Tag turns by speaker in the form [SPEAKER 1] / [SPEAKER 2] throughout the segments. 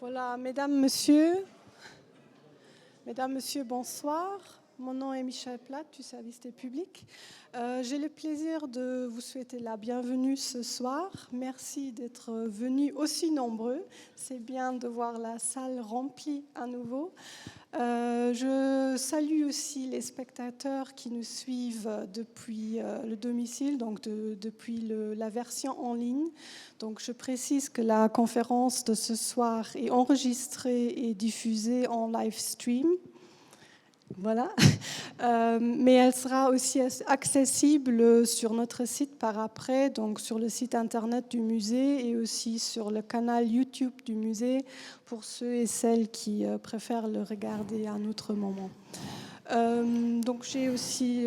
[SPEAKER 1] Voilà, mesdames, messieurs, bonsoir. Mon nom est Michel Platt du service des publics. J'ai le plaisir de vous souhaiter la bienvenue ce soir. Merci d'être venus aussi nombreux. C'est bien de voir la salle remplie à nouveau. Je salue aussi les spectateurs qui nous suivent depuis le domicile, donc depuis la version en ligne. Donc je précise que la conférence de ce soir est enregistrée et diffusée en live stream. Voilà, mais elle sera aussi accessible sur notre site par après, donc sur le site internet du musée et aussi sur le canal YouTube du musée pour ceux et celles qui préfèrent le regarder à un autre moment. Donc j'ai aussi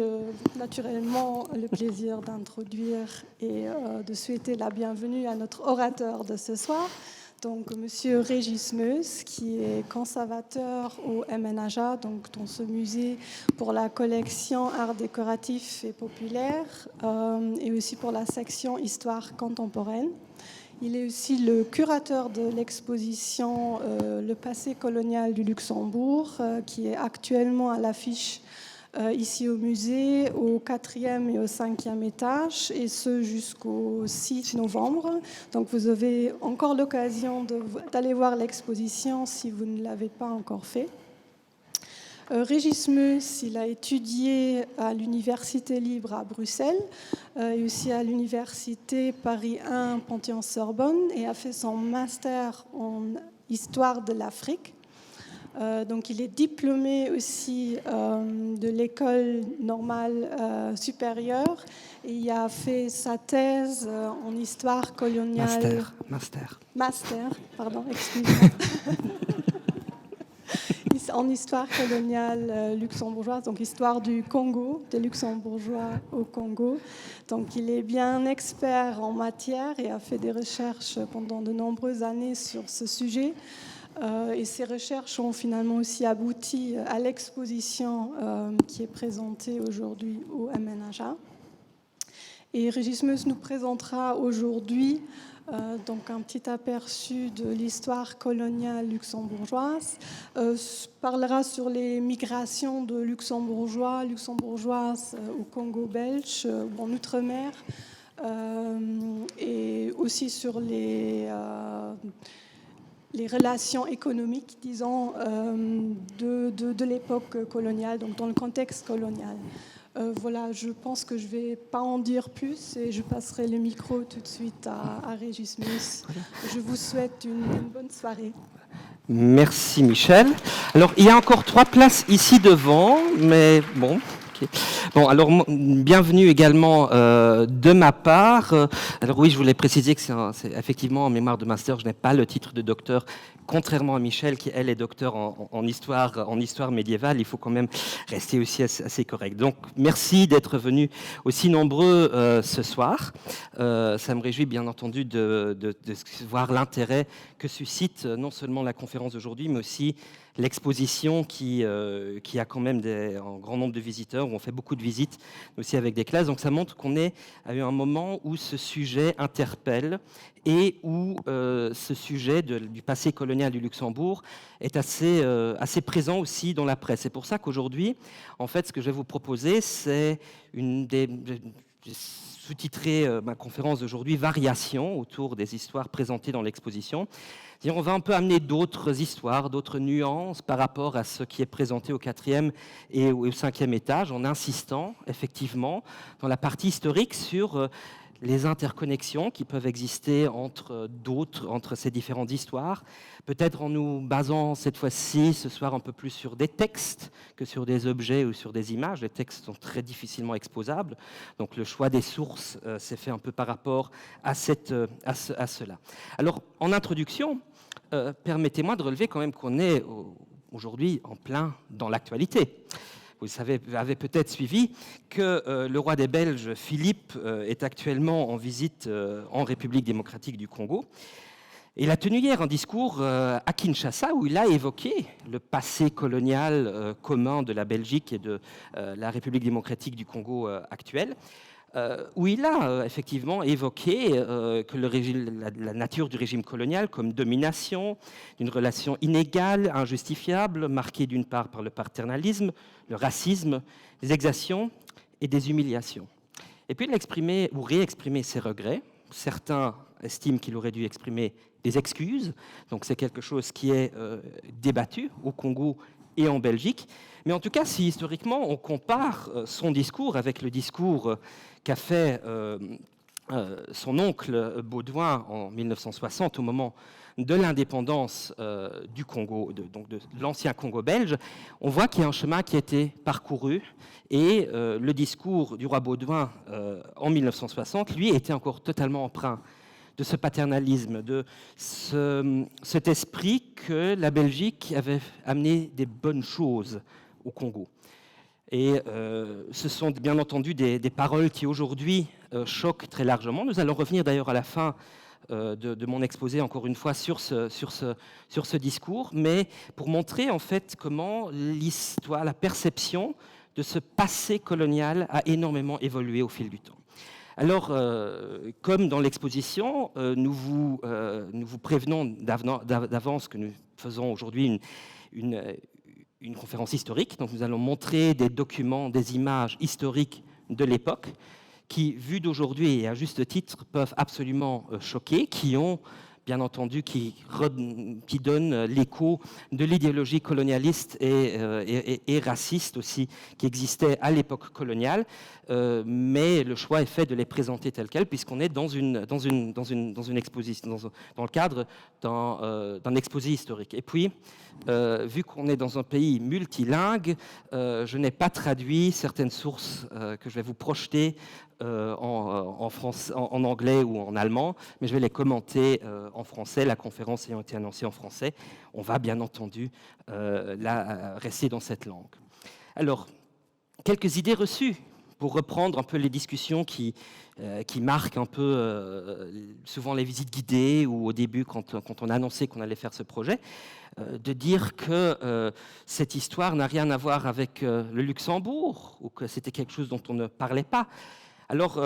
[SPEAKER 1] naturellement le plaisir d'introduire et de souhaiter la bienvenue à notre orateur de ce soir. Donc, Monsieur Régis Meus, qui est conservateur au MNHA, donc dans ce musée pour la collection art décoratif et populaire, et aussi pour la section histoire contemporaine. Il est aussi le curateur de l'exposition Le passé colonial du Luxembourg, qui est actuellement à l'affiche ici au musée, au 4e et au 5e étage, et ce jusqu'au 6 novembre. Donc vous avez encore l'occasion d'aller voir l'exposition si vous ne l'avez pas encore fait. Régis Meus, il a étudié à l'Université libre à Bruxelles et aussi à l'Université Paris 1 Panthéon-Sorbonne et a fait son master en histoire de l'Afrique. Donc il est diplômé aussi de l'école normale supérieure et il a fait sa thèse en histoire coloniale. Master, pardon, excusez-moi. En histoire coloniale luxembourgeoise, donc histoire du Congo, des luxembourgeois au Congo. Donc il est bien expert en matière et a fait des recherches pendant de nombreuses années sur ce sujet. Et ces recherches ont finalement aussi abouti à l'exposition qui est présentée aujourd'hui au MNHA. Et Régis Meus nous présentera aujourd'hui donc un petit aperçu de l'histoire coloniale luxembourgeoise, parlera sur les migrations de luxembourgeoises au Congo belge, en Outre-mer, et aussi sur les relations économiques, disons, de l'époque coloniale, donc dans le contexte colonial. Voilà, je pense que je ne vais pas en dire plus et je passerai le micro tout de suite à Régis Meus. Je vous souhaite une bonne soirée.
[SPEAKER 2] Merci Michel. Alors, il y a encore 3 places ici devant, mais bon... Okay. Bon, alors bienvenue également de ma part. Alors oui, je voulais préciser que c'est effectivement en mémoire de master, je n'ai pas le titre de docteur, contrairement à Michel qui elle est docteur en histoire médiévale. Il faut quand même rester aussi assez correct. Donc merci d'être venus aussi nombreux ce soir. Ça me réjouit bien entendu de voir l'intérêt que suscite non seulement la conférence d'aujourd'hui, mais aussi l'exposition qui a quand même un grand nombre de visiteurs, où on fait beaucoup de visites, aussi avec des classes. Donc ça montre qu'on est à un moment où ce sujet interpelle et où ce sujet du passé colonial du Luxembourg est assez présent aussi dans la presse. C'est pour ça qu'aujourd'hui, en fait, ce que je vais vous proposer, c'est sous-titrer ma conférence d'aujourd'hui « Variations » autour des histoires présentées dans l'exposition. On va un peu amener d'autres histoires, d'autres nuances par rapport à ce qui est présenté au 4e et au 5e étage, en insistant effectivement dans la partie historique sur les interconnexions qui peuvent exister entre ces différentes histoires, peut-être en nous basant cette fois-ci, ce soir, un peu plus sur des textes que sur des objets ou sur des images. Les textes sont très difficilement exposables, donc le choix des sources s'est fait un peu par rapport à cela. Alors, en introduction, permettez-moi de relever quand même qu'on est aujourd'hui en plein dans l'actualité. Vous avez peut-être suivi que le roi des Belges, Philippe, est actuellement en visite en République démocratique du Congo. Il a tenu hier un discours à Kinshasa où il a évoqué le passé colonial commun de la Belgique et de la République démocratique du Congo actuelle. où il a effectivement évoqué que la nature du régime colonial comme domination, d'une relation inégale, injustifiable, marquée d'une part par le paternalisme, le racisme, des exactions et des humiliations. Et puis il a exprimé ou réexprimé ses regrets. Certains estiment qu'il aurait dû exprimer des excuses, donc c'est quelque chose qui est débattu au Congo et en Belgique. Mais en tout cas, si historiquement on compare son discours avec le discours qu'a fait son oncle Baudouin en 1960 au moment de l'indépendance du Congo, donc de l'ancien Congo belge, on voit qu'il y a un chemin qui a été parcouru et le discours du roi Baudouin en 1960, lui, était encore totalement empreint de ce paternalisme, de cet esprit que la Belgique avait amené des bonnes choses au Congo. Et ce sont bien entendu des paroles qui aujourd'hui choquent très largement. Nous allons revenir d'ailleurs à la fin de mon exposé, encore une fois, sur ce discours, mais pour montrer en fait comment l'histoire, la perception de ce passé colonial a énormément évolué au fil du temps. Alors, comme dans l'exposition, nous vous prévenons d'avance que nous faisons aujourd'hui une conférence historique. Donc, nous allons montrer des documents, des images historiques de l'époque qui, vues d'aujourd'hui et à juste titre, peuvent absolument choquer, qui ont, bien entendu, qui donnent l'écho de l'idéologie colonialiste et raciste aussi qui existait à l'époque coloniale, mais le choix est fait de les présenter tels quels, puisqu'on est dans une exposition, dans le cadre d'un exposé historique. Et puis, vu qu'on est dans un pays multilingue, je n'ai pas traduit certaines sources que je vais vous projeter en anglais ou en allemand, mais je vais les commenter en français, la conférence ayant été annoncée en français. On va bien entendu rester dans cette langue. Alors, quelques idées reçues pour reprendre un peu les discussions qui marquent un peu souvent les visites guidées ou au début quand on a annoncé qu'on allait faire ce projet, de dire que cette histoire n'a rien à voir avec le Luxembourg ou que c'était quelque chose dont on ne parlait pas. Alors,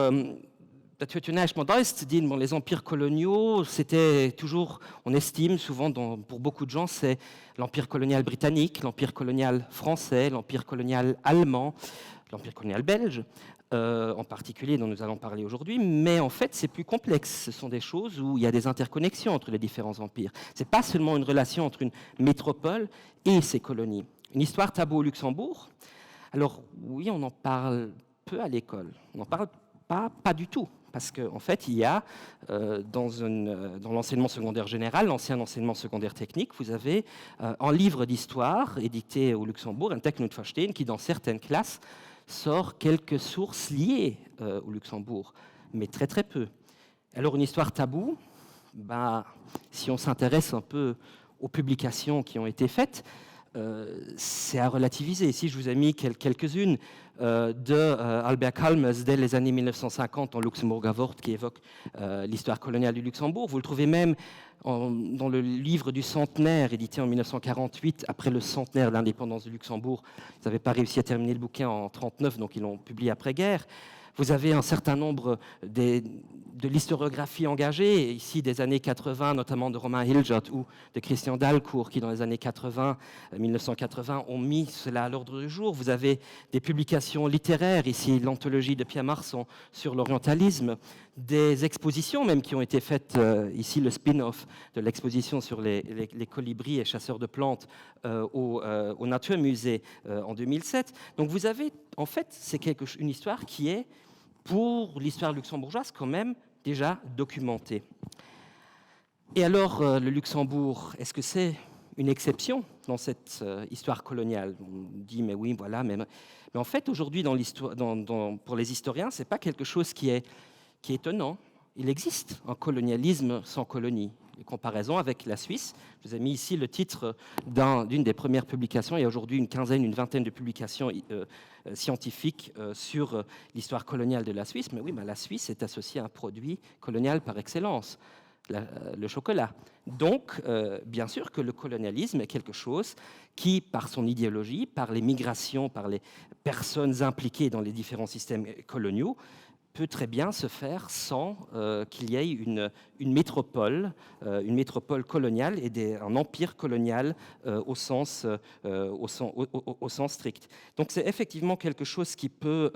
[SPEAKER 2] les empires coloniaux, c'était toujours, on estime souvent, pour beaucoup de gens, c'est l'empire colonial britannique, l'empire colonial français, l'empire colonial allemand, l'empire colonial belge, en particulier, dont nous allons parler aujourd'hui. Mais en fait, c'est plus complexe. Ce sont des choses où il y a des interconnexions entre les différents empires. Ce n'est pas seulement une relation entre une métropole et ses colonies. Une histoire taboue au Luxembourg. Alors, oui, on en parle peu à l'école. On n'en parle pas du tout. Parce qu'en fait, il y a, dans l'enseignement secondaire général, l'ancien enseignement secondaire technique, vous avez un livre d'histoire édité au Luxembourg, un Technutverstehen, qui, dans certaines classes, sort quelques sources liées au Luxembourg, mais très très peu. Alors, une histoire taboue, si on s'intéresse un peu aux publications qui ont été faites, c'est à relativiser. Ici, je vous ai mis quelques-unes d'Albert Kalmes dès les années 1950 en Luxemburger Wort qui évoque l'histoire coloniale du Luxembourg. Vous le trouvez même dans le livre du centenaire édité en 1948 après le centenaire de l'indépendance du Luxembourg. Ils n'avaient pas réussi à terminer le bouquin en 1939, donc ils l'ont publié après-guerre. Vous avez un certain nombre de l'historiographie engagée, ici des années 80, notamment de Romain Hilgert ou de Christian Dalcourt, qui dans les années 1980, ont mis cela à l'ordre du jour. Vous avez des publications littéraires, ici l'anthologie de Pierre Marsan sur l'orientalisme, des expositions même qui ont été faites, ici le spin-off de l'exposition sur les colibris et chasseurs de plantes au Naturmusée en 2007. Donc vous avez, en fait, c'est une histoire qui est, pour l'histoire luxembourgeoise, quand même déjà documentée. Et alors, le Luxembourg, est-ce que c'est une exception dans cette histoire coloniale? On dit, mais oui, voilà, mais en fait, aujourd'hui, pour les historiens, ce n'est pas quelque chose qui est étonnant. Il existe un colonialisme sans colonie. Les comparaisons avec la Suisse, je vous ai mis ici le titre d'une des premières publications. Il y a aujourd'hui une vingtaine de publications scientifiques sur l'histoire coloniale de la Suisse. Mais oui, la Suisse est associée à un produit colonial par excellence, le chocolat. Donc, bien sûr que le colonialisme est quelque chose qui, par son idéologie, par les migrations, par les personnes impliquées dans les différents systèmes coloniaux, peut très bien se faire sans qu'il y ait une métropole coloniale et un empire colonial au sens strict. Donc c'est effectivement quelque chose qui peut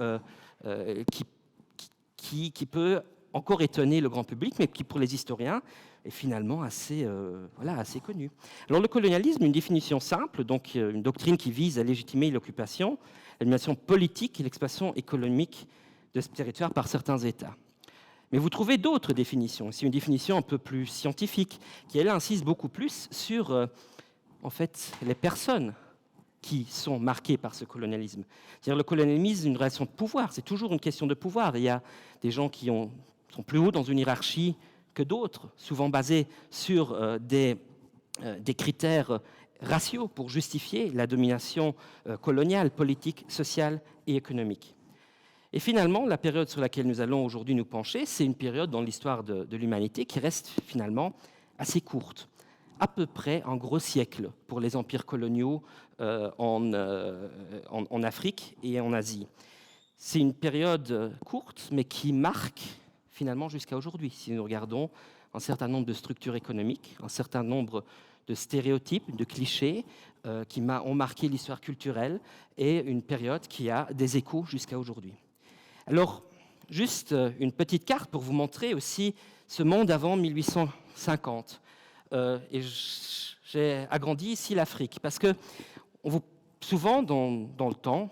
[SPEAKER 2] encore étonner le grand public, mais qui pour les historiens est finalement assez connu. Alors le colonialisme, une définition simple, donc une doctrine qui vise à légitimer l'occupation, la domination politique et l'expansion économique de ce territoire par certains États. Mais vous trouvez d'autres définitions, c'est une définition un peu plus scientifique, qui elle insiste beaucoup plus sur les personnes qui sont marquées par ce colonialisme. C'est-à-dire le colonialisme, une relation de pouvoir, c'est toujours une question de pouvoir. Il y a des gens qui sont plus hauts dans une hiérarchie que d'autres, souvent basés sur des critères raciaux pour justifier la domination coloniale, politique, sociale et économique. Et finalement, la période sur laquelle nous allons aujourd'hui nous pencher, c'est une période dans l'histoire de l'humanité qui reste finalement assez courte, à peu près un gros siècle pour les empires coloniaux en Afrique et en Asie. C'est une période courte, mais qui marque finalement jusqu'à aujourd'hui. Si nous regardons un certain nombre de structures économiques, un certain nombre de stéréotypes, de clichés qui ont marqué l'histoire culturelle et une période qui a des échos jusqu'à aujourd'hui. Alors, juste une petite carte pour vous montrer aussi ce monde avant 1850. Et j'ai agrandi ici l'Afrique, parce que souvent dans le temps,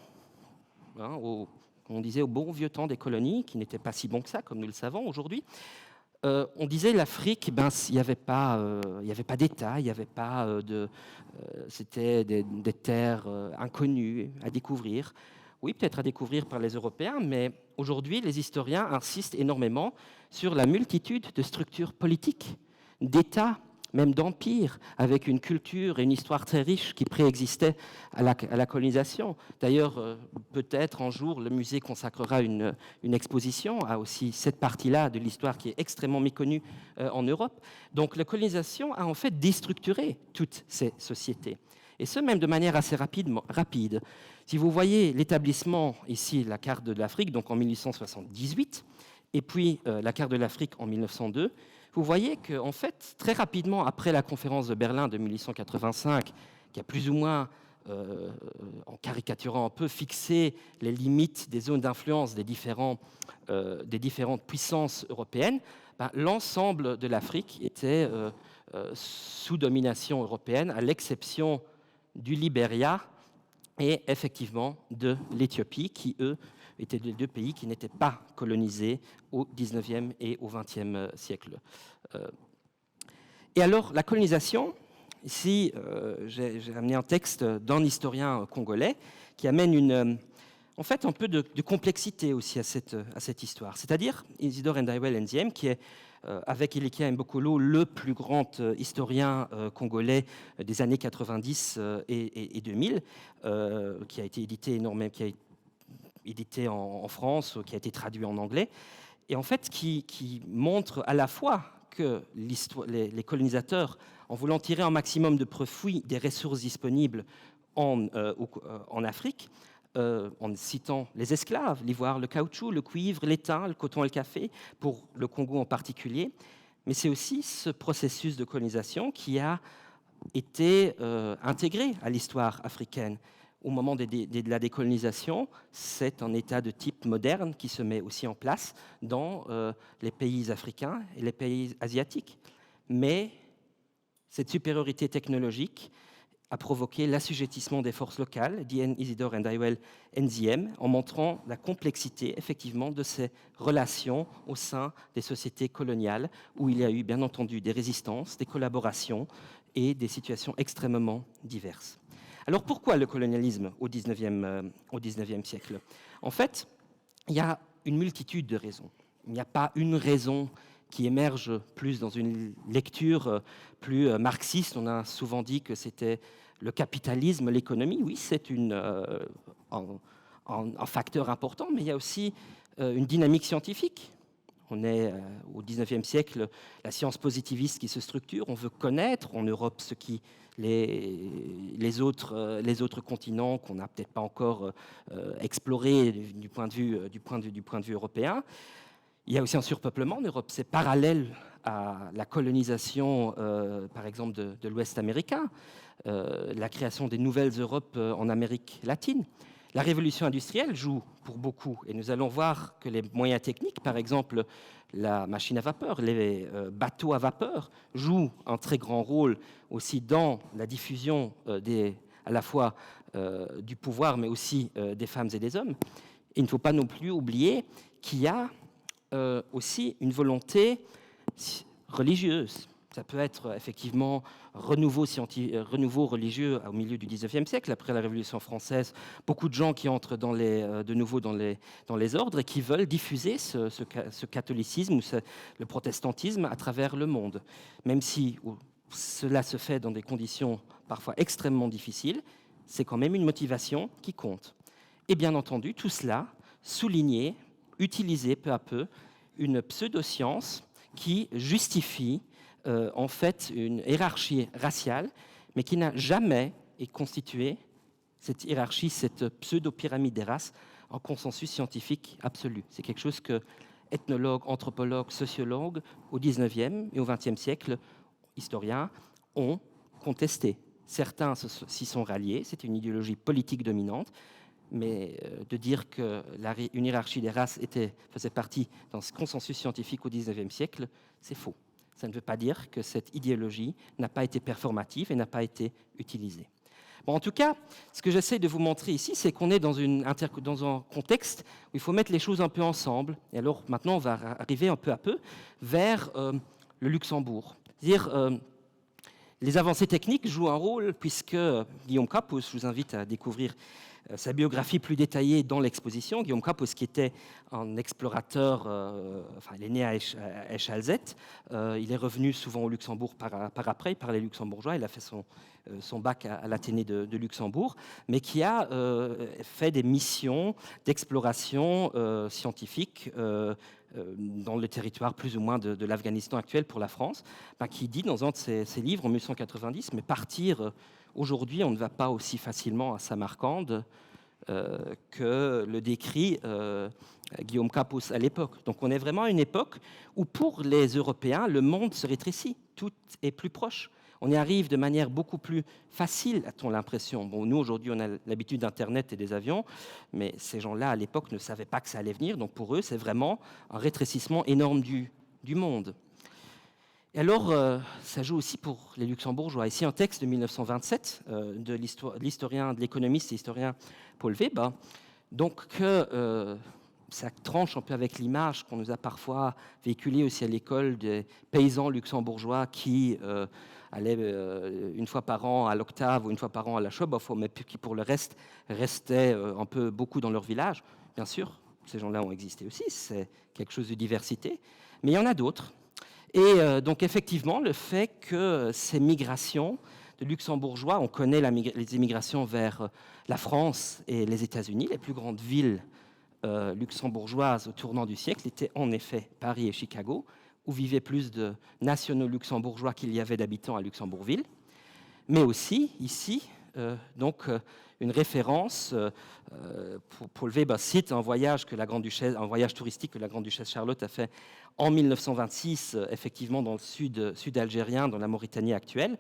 [SPEAKER 2] on disait au bon vieux temps des colonies, qui n'étaient pas si bons que ça, comme nous le savons aujourd'hui, on disait l'Afrique, il n'y avait pas d'État, il n'y avait pas c'était des terres inconnues à découvrir. Oui, peut-être à découvrir par les Européens, mais aujourd'hui, les historiens insistent énormément sur la multitude de structures politiques, d'États, même d'empires, avec une culture et une histoire très riche qui préexistaient à la colonisation. D'ailleurs, peut-être un jour, le musée consacrera une exposition à aussi cette partie-là de l'histoire qui est extrêmement méconnue en Europe. Donc la colonisation a en fait déstructuré toutes ces sociétés. Et ce, même de manière assez rapide. Si vous voyez l'établissement, ici, la carte de l'Afrique, donc en 1878, et puis la carte de l'Afrique en 1902, vous voyez qu'en fait, très rapidement, après la conférence de Berlin de 1885, qui a plus ou moins, en caricaturant un peu, fixé les limites des zones d'influence des différentes puissances européennes, l'ensemble de l'Afrique était sous domination européenne, à l'exception du Libéria et effectivement de l'Éthiopie, qui, eux, étaient les deux pays qui n'étaient pas colonisés au XIXe et au XXe siècle. Et alors, la colonisation, ici, j'ai amené un texte d'un historien congolais qui amène en fait un peu de complexité aussi à cette histoire. C'est-à-dire Isidore Ndaiwel Nziem, qui est avec Elikia Mbokolo, le plus grand historien congolais des années 90 et 2000, qui a été édité énormément, qui a été édité en France, qui a été traduit en anglais, et en fait qui montre à la fois que les colonisateurs, en voulant tirer un maximum de profit des ressources disponibles en Afrique, en citant les esclaves, l'ivoire, le caoutchouc, le cuivre, l'étain, le coton et le café, pour le Congo en particulier. Mais c'est aussi ce processus de colonisation qui a été intégré à l'histoire africaine. Au moment de la décolonisation, c'est un État de type moderne qui se met aussi en place dans les pays africains et les pays asiatiques. Mais cette supériorité technologique a provoqué l'assujettissement des forces locales, dit Isidore Ndaiwel Nziem, en montrant la complexité, effectivement, de ces relations au sein des sociétés coloniales, où il y a eu, bien entendu, des résistances, des collaborations et des situations extrêmement diverses. Alors, pourquoi le colonialisme au XIXe siècle ? En fait, il y a une multitude de raisons. Il n'y a pas une raison qui émerge plus dans une lecture plus marxiste. On a souvent dit que c'était le capitalisme, l'économie. Oui, c'est un facteur important, mais il y a aussi une dynamique scientifique. On est au XIXe siècle, la science positiviste qui se structure. On veut connaître en Europe ce qui les autres continents qu'on n'a peut-être pas encore explorés du point de vue européen. Il y a aussi un surpeuplement en Europe. C'est parallèle à la colonisation, par exemple, de l'Ouest américain, la création des nouvelles Europes en Amérique latine. La révolution industrielle joue pour beaucoup, et nous allons voir que les moyens techniques, par exemple la machine à vapeur, les bateaux à vapeur, jouent un très grand rôle aussi dans la diffusion à la fois du pouvoir, mais aussi des femmes et des hommes. Et il ne faut pas non plus oublier qu'il y a aussi une volonté religieuse. Ça peut être effectivement renouveau religieux au milieu du XIXe siècle, après la Révolution française. Beaucoup de gens qui entrent de nouveau dans les ordres et qui veulent diffuser ce catholicisme ou le protestantisme à travers le monde. Même si cela se fait dans des conditions parfois extrêmement difficiles, c'est quand même une motivation qui compte. Et bien entendu, tout cela souligné, utilisé peu à peu une pseudo-science qui justifie en fait une hiérarchie raciale, mais qui n'a jamais constitué cette hiérarchie, cette pseudo-pyramide des races, en consensus scientifique absolu. C'est quelque chose que ethnologues, anthropologues, sociologues, au XIXe et au XXe siècle, historiens, ont contesté. Certains s'y sont ralliés, c'est une idéologie politique dominante, mais de dire qu'une hiérarchie des races faisait partie dans ce consensus scientifique au XIXe siècle, c'est faux. Ça ne veut pas dire que cette idéologie n'a pas été performative et n'a pas été utilisée. Bon, en tout cas, ce que j'essaie de vous montrer ici, c'est qu'on est dans un contexte où il faut mettre les choses un peu ensemble. Et alors maintenant, on va arriver un peu à peu vers le Luxembourg. C'est-à-dire, les avancées techniques jouent un rôle puisque Guillaume Capus, je vous invite à découvrir sa biographie plus détaillée dans l'exposition. Guillaume Capus, qui était un explorateur, il est né à Esch-Alzette, il est revenu souvent au Luxembourg par après, il parlait luxembourgeois, il a fait son bac à l'Athénée de Luxembourg, mais qui a fait des missions d'exploration scientifique dans le territoire plus ou moins de l'Afghanistan actuel pour la France, qui dit dans un de ses livres en 1990, mais partir aujourd'hui, on ne va pas aussi facilement à Samarcande que le décrit Guillaume Capus à l'époque. Donc on est vraiment à une époque où pour les Européens, le monde se rétrécit, tout est plus proche. On y arrive de manière beaucoup plus facile, a-t-on l'impression. Bon, nous, aujourd'hui, on a l'habitude d'Internet et des avions, mais ces gens-là, à l'époque, ne savaient pas que ça allait venir. Donc pour eux, c'est vraiment un rétrécissement énorme du monde. Et alors, ça joue aussi pour les Luxembourgeois. Ici, un texte de 1927 de l'historien, de l'économiste et historien Paul Weber, donc ça tranche un peu avec l'image qu'on nous a parfois véhiculée aussi à l'école des paysans luxembourgeois qui allaient une fois par an à l'Octave ou une fois par an à la Schoboff, mais qui pour le reste restaient un peu beaucoup dans leur village. Bien sûr, ces gens-là ont existé aussi, c'est quelque chose de diversité, mais il y en a d'autres. Et donc effectivement, le fait que ces migrations de luxembourgeois, on connaît les immigrations vers la France et les États-Unis, les plus grandes villes luxembourgeoises au tournant du siècle étaient en effet Paris et Chicago, où vivaient plus de nationaux luxembourgeois qu'il y avait d'habitants à Luxembourgville, mais aussi ici, une référence. Paul Weber cite un voyage touristique que la grande-duchesse Charlotte a fait en 1926, effectivement dans le sud algérien, dans la Mauritanie actuelle,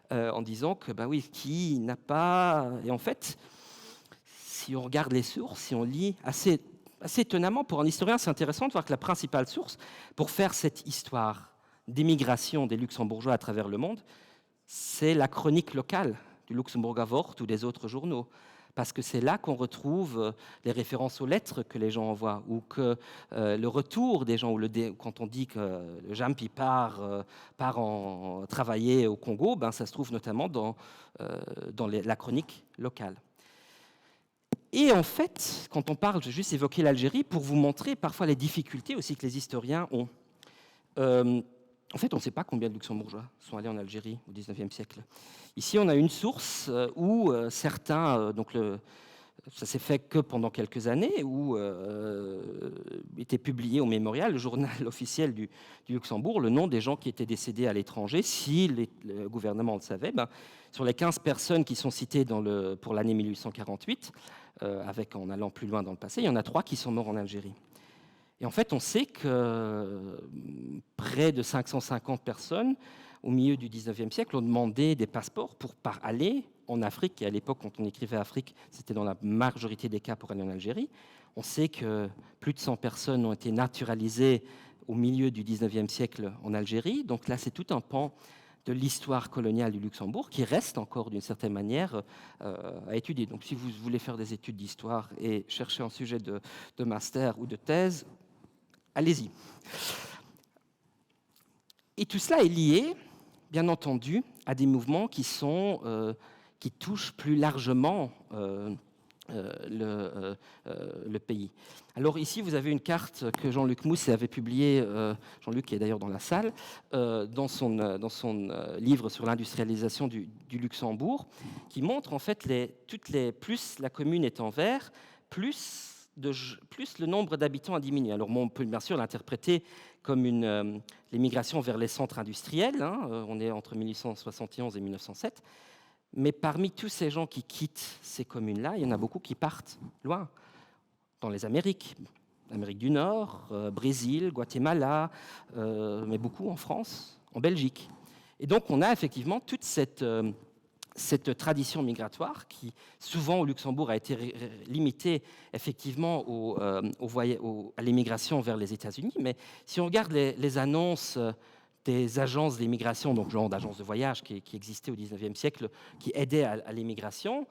[SPEAKER 2] en disant que, qui n'a pas... Et en fait, si on regarde les sources, si on lit assez étonnamment, pour un historien, c'est intéressant de voir que la principale source pour faire cette histoire d'émigration des Luxembourgeois à travers le monde, c'est la chronique locale du Luxemburger Wort ou des autres journaux. Parce que c'est là qu'on retrouve les références aux lettres que les gens envoient, ou que le retour des gens, quand on dit que le Jampi part travailler au Congo, ça se trouve notamment dans la chronique locale. Et en fait, quand on parle, je vais juste évoquer l'Algérie pour vous montrer parfois les difficultés aussi que les historiens ont. En fait, on ne sait pas combien de Luxembourgeois sont allés en Algérie au XIXe siècle. Ici, on a une source où certains, donc Ça s'est fait que pendant quelques années où était publié au Mémorial, le journal officiel du Luxembourg, le nom des gens qui étaient décédés à l'étranger. Si le gouvernement le savait, sur les 15 personnes qui sont citées pour l'année 1848, en allant plus loin dans le passé, il y en a 3 qui sont morts en Algérie. Et en fait, on sait que près de 550 personnes, au milieu du 19e siècle, ont demandé des passeports pour aller en Afrique. Et à l'époque, quand on écrivait Afrique, c'était dans la majorité des cas pour aller en Algérie. On sait que plus de 100 personnes ont été naturalisées au milieu du 19e siècle en Algérie. Donc là, c'est tout un pan de l'histoire coloniale du Luxembourg qui reste encore d'une certaine manière à étudier. Donc si vous voulez faire des études d'histoire et chercher un sujet de master ou de thèse, allez-y. Et tout cela est lié, bien entendu, à des mouvements qui touchent plus largement le pays. Alors ici, vous avez une carte que Jean-Luc Mousse avait publiée, Jean-Luc qui est d'ailleurs dans la salle, dans son livre sur l'industrialisation du Luxembourg, qui montre en fait plus la commune est en vert, plus le nombre d'habitants a diminué. Alors on peut bien sûr l'interpréter comme l'émigration vers les centres industriels, on est entre 1871 et 1907, mais parmi tous ces gens qui quittent ces communes-là, il y en a beaucoup qui partent loin, dans les Amériques du Nord, Brésil, Guatemala, mais beaucoup en France, en Belgique. Et donc on a effectivement toute cette tradition migratoire qui, souvent au Luxembourg, a été limitée effectivement à l'immigration vers les États-Unis. Mais si on regarde les annonces des agences d'immigration, donc genre d'agences de voyage qui existaient au XIXe siècle, qui aidaient à l'immigration,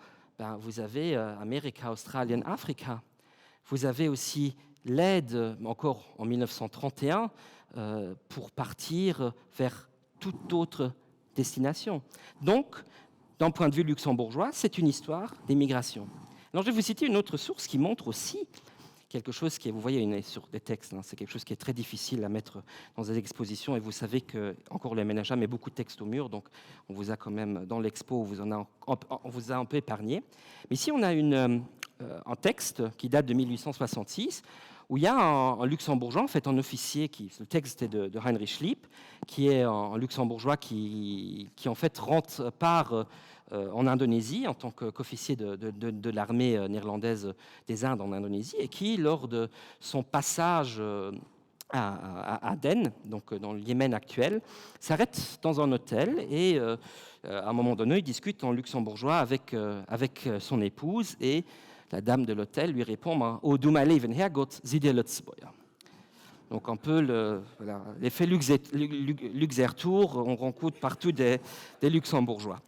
[SPEAKER 2] vous avez America, Australian, Africa. Vous avez aussi l'aide, encore en 1931, pour partir vers toute autre destination. Donc, d'un point de vue luxembourgeois, c'est une histoire d'immigration. Alors, je vais vous citer une autre source qui montre aussi quelque chose qui est, vous voyez, sur des textes, c'est quelque chose qui est très difficile à mettre dans des expositions, et vous savez que, encore le MNHA met beaucoup de textes au mur, donc on vous a quand même, dans l'expo, on vous a un peu épargné. Mais ici, on a un texte qui date de 1866, où il y a un luxembourgeois, en fait un officier, le texte est de Heinrich Lieb, qui est un luxembourgeois qui en fait part en Indonésie en tant qu'officier de l'armée néerlandaise des Indes en Indonésie, et qui, lors de son passage à Aden, donc dans le Yémen actuel, s'arrête dans un hôtel et à un moment donné, il discute en luxembourgeois avec son épouse, et la dame de l'hôtel lui répond « O du mein Leben, Herrgott, Sie der Lutzbeuer ». Donc un peu l'effet Luxertour, on rencontre partout des luxembourgeois.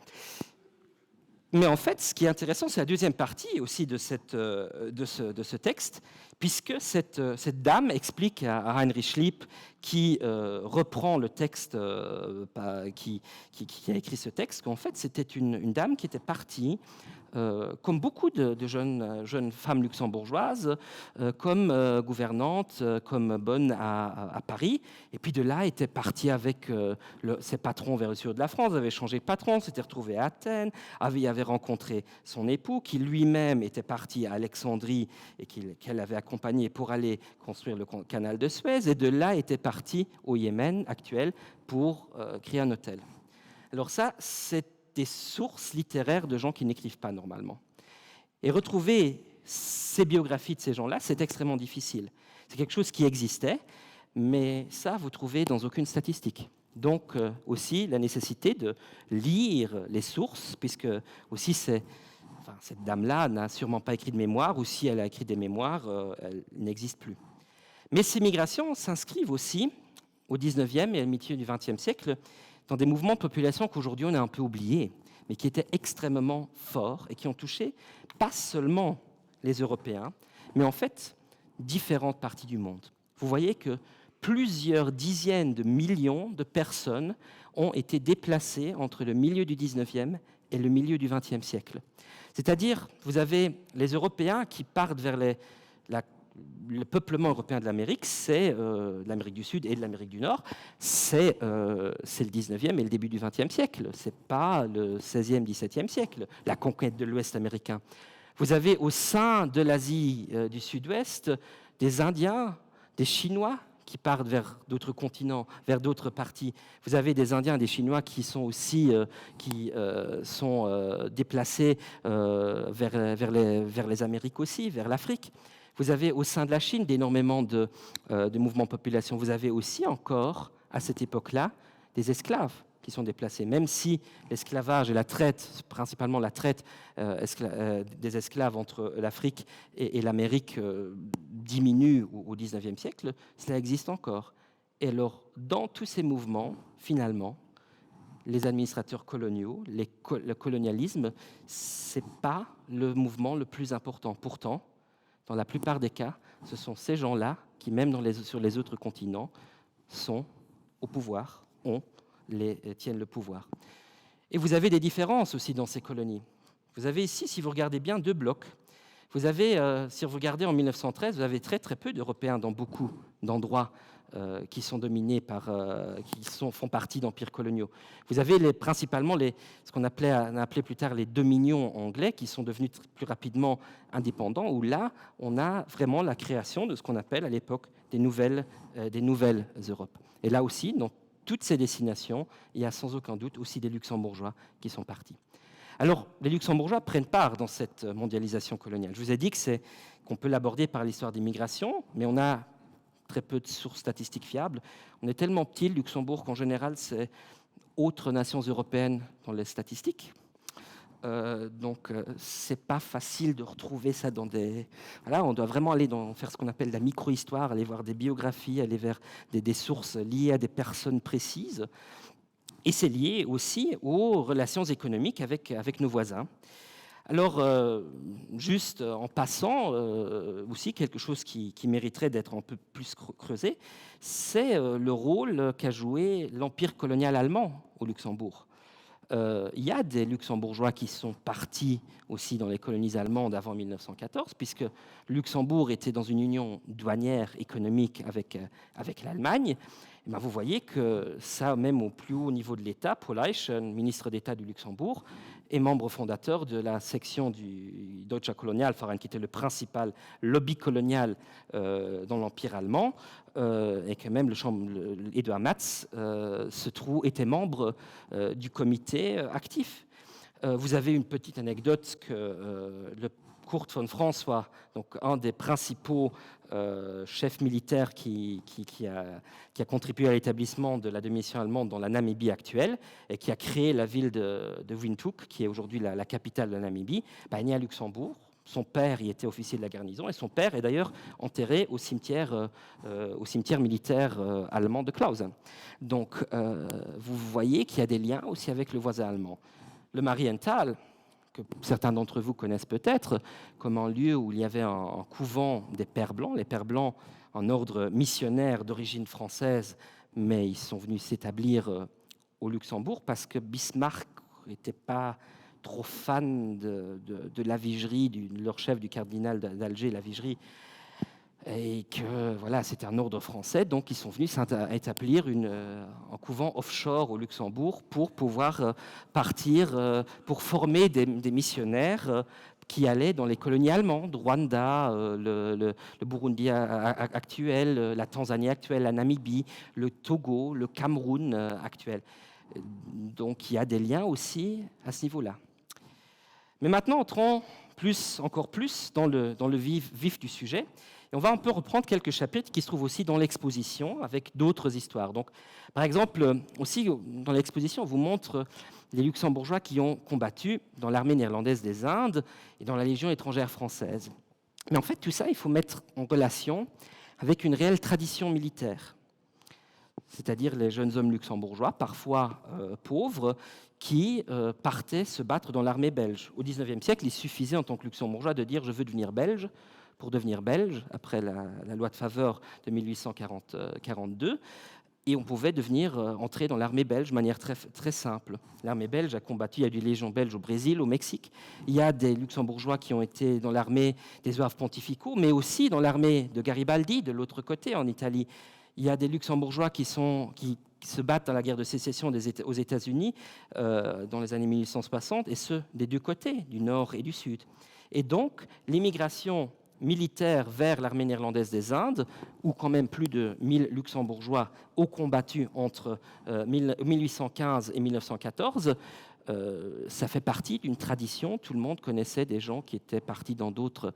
[SPEAKER 2] Mais en fait, ce qui est intéressant, c'est la deuxième partie aussi de ce texte, puisque cette dame explique à Heinrich Lieb, qui reprend le texte, qui a écrit ce texte, qu'en fait, c'était une dame qui était partie, comme beaucoup de jeunes femmes luxembourgeoises, comme gouvernante, comme bonne à Paris, et puis de là était partie avec ses patrons vers le sud de la France, avait changé de patron, s'était retrouvée à Athènes, avait rencontré son époux, qui lui-même était parti à Alexandrie et qu'elle avait accompagné pour aller construire le canal de Suez, et de là était partie au Yémen actuel pour créer un hôtel. Alors ça, c'est des sources littéraires de gens qui n'écrivent pas normalement. Et retrouver ces biographies de ces gens-là, c'est extrêmement difficile. C'est quelque chose qui existait, mais ça, vous trouvez dans aucune statistique. Donc, aussi, la nécessité de lire les sources, puisque aussi, cette dame-là n'a sûrement pas écrit de mémoire, ou si elle a écrit des mémoires, elle n'existe plus. Mais ces migrations s'inscrivent aussi au 19e et au milieu du 20e siècle dans des mouvements de population qu'aujourd'hui on a un peu oubliés, mais qui étaient extrêmement forts et qui ont touché pas seulement les Européens, mais en fait différentes parties du monde. Vous voyez que plusieurs dizaines de millions de personnes ont été déplacées entre le milieu du 19e et le milieu du 20e siècle. C'est-à-dire, vous avez les Européens qui partent vers le peuplement européen de l'Amérique, c'est de l'Amérique du Sud et de l'Amérique du Nord, c'est le 19e et le début du 20e siècle. Ce n'est pas le 16e, 17e siècle, la conquête de l'Ouest américain. Vous avez au sein de l'Asie du Sud-Ouest des Indiens, des Chinois qui partent vers d'autres continents, vers d'autres parties. Vous avez des Indiens, des Chinois qui sont aussi déplacés vers les Amériques aussi, vers l'Afrique. Vous avez au sein de la Chine énormément de mouvements de population. Vous avez aussi encore, à cette époque-là, des esclaves qui sont déplacés, même si l'esclavage et la traite, principalement la traite des esclaves entre l'Afrique et l'Amérique diminue au XIXe siècle, cela existe encore. Et alors, dans tous ces mouvements, finalement, les administrateurs coloniaux, le colonialisme, ce n'est pas le mouvement le plus important. Pourtant, dans la plupart des cas, ce sont ces gens-là qui, même sur les autres continents, sont au pouvoir, tiennent le pouvoir. Et vous avez des différences aussi dans ces colonies. Vous avez ici, si vous regardez bien, 2 blocs. Vous avez, si vous regardez en 1913, vous avez très très peu d'Européens dans beaucoup d'endroits qui sont dominés font partie d'empires coloniaux. Vous avez principalement ce qu'on appelait plus tard les dominions anglais qui sont devenus plus rapidement indépendants, où là, on a vraiment la création de ce qu'on appelle à l'époque des nouvelles Europes. Et là aussi, dans toutes ces destinations, il y a sans aucun doute aussi des luxembourgeois qui sont partis. Alors, les luxembourgeois prennent part dans cette mondialisation coloniale. Je vous ai dit qu'on peut l'aborder par l'histoire des migrations, mais on a très peu de sources statistiques fiables. On est tellement petit, le Luxembourg, qu'en général, c'est autres nations européennes dans les statistiques. Donc, c'est pas facile de retrouver ça dans des... Voilà, on doit vraiment aller faire ce qu'on appelle la micro-histoire, aller voir des biographies, aller vers des sources liées à des personnes précises. Et c'est lié aussi aux relations économiques avec nos voisins. Alors, juste en passant, aussi quelque chose qui mériterait d'être un peu plus creusé, c'est le rôle qu'a joué l'empire colonial allemand au Luxembourg. Il y a des luxembourgeois qui sont partis aussi dans les colonies allemandes avant 1914, puisque Luxembourg était dans une union douanière économique avec l'Allemagne. Et bien vous voyez que ça, même au plus haut niveau de l'État, Paul Eich, ministre d'État du Luxembourg, est membre fondateur de la section du Deutscher Kolonialverein, qui était le principal lobby colonial dans l'Empire allemand, et que même Eduard Matz était membre du comité actif. Vous avez une petite anecdote que le Kurt von François, donc un des principaux chefs militaires qui a contribué à l'établissement de la domination allemande dans la Namibie actuelle et qui a créé la ville de Windhoek, qui est aujourd'hui la capitale de la Namibie, est né à Luxembourg. Son père y était officier de la garnison et son père est d'ailleurs enterré au cimetière militaire allemand de Klausen. Donc vous voyez qu'il y a des liens aussi avec le voisin allemand. Le Marienthal, que certains d'entre vous connaissent peut-être, comme un lieu où il y avait un couvent des Pères Blancs. Les Pères Blancs, un ordre missionnaire d'origine française, mais ils sont venus s'établir au Luxembourg parce que Bismarck n'était pas trop fan de la Vigerie, de leur chef, du cardinal d'Alger, la Vigerie, et que voilà, c'était un ordre français, donc ils sont venus établir un couvent offshore au Luxembourg pour pouvoir partir, pour former des missionnaires qui allaient dans les colonies allemandes, Rwanda, le Burundi actuel, la Tanzanie actuelle, la Namibie, le Togo, le Cameroun actuel. Donc il y a des liens aussi à ce niveau-là. Mais maintenant, entrons encore plus dans le vif du sujet. Et on va un peu reprendre quelques chapitres qui se trouvent aussi dans l'exposition avec d'autres histoires. Donc, par exemple, aussi dans l'exposition, on vous montre les luxembourgeois qui ont combattu dans l'armée néerlandaise des Indes et dans la Légion étrangère française. Mais en fait, tout ça, il faut mettre en relation avec une réelle tradition militaire. C'est-à-dire les jeunes hommes luxembourgeois, parfois pauvres, qui partaient se battre dans l'armée belge. Au XIXe siècle, il suffisait en tant que luxembourgeois de dire « je veux devenir belge » pour devenir belge, après la loi de faveur de 1842, et on pouvait entrer dans l'armée belge de manière très, très simple. L'armée belge a combattu, il y a eu des légions belges au Brésil, au Mexique, il y a des luxembourgeois qui ont été dans l'armée des Zouaves pontificaux, mais aussi dans l'armée de Garibaldi, de l'autre côté, en Italie. Il y a des luxembourgeois qui se battent dans la guerre de sécession aux États-Unis dans les années 1860, et ce, des deux côtés, du nord et du sud. Et donc, l'immigration militaire vers l'armée néerlandaise des Indes, où quand même plus de 1000 luxembourgeois ont combattu entre 1815 et 1914, ça fait partie d'une tradition. Tout le monde connaissait des gens qui étaient partis dans d'autres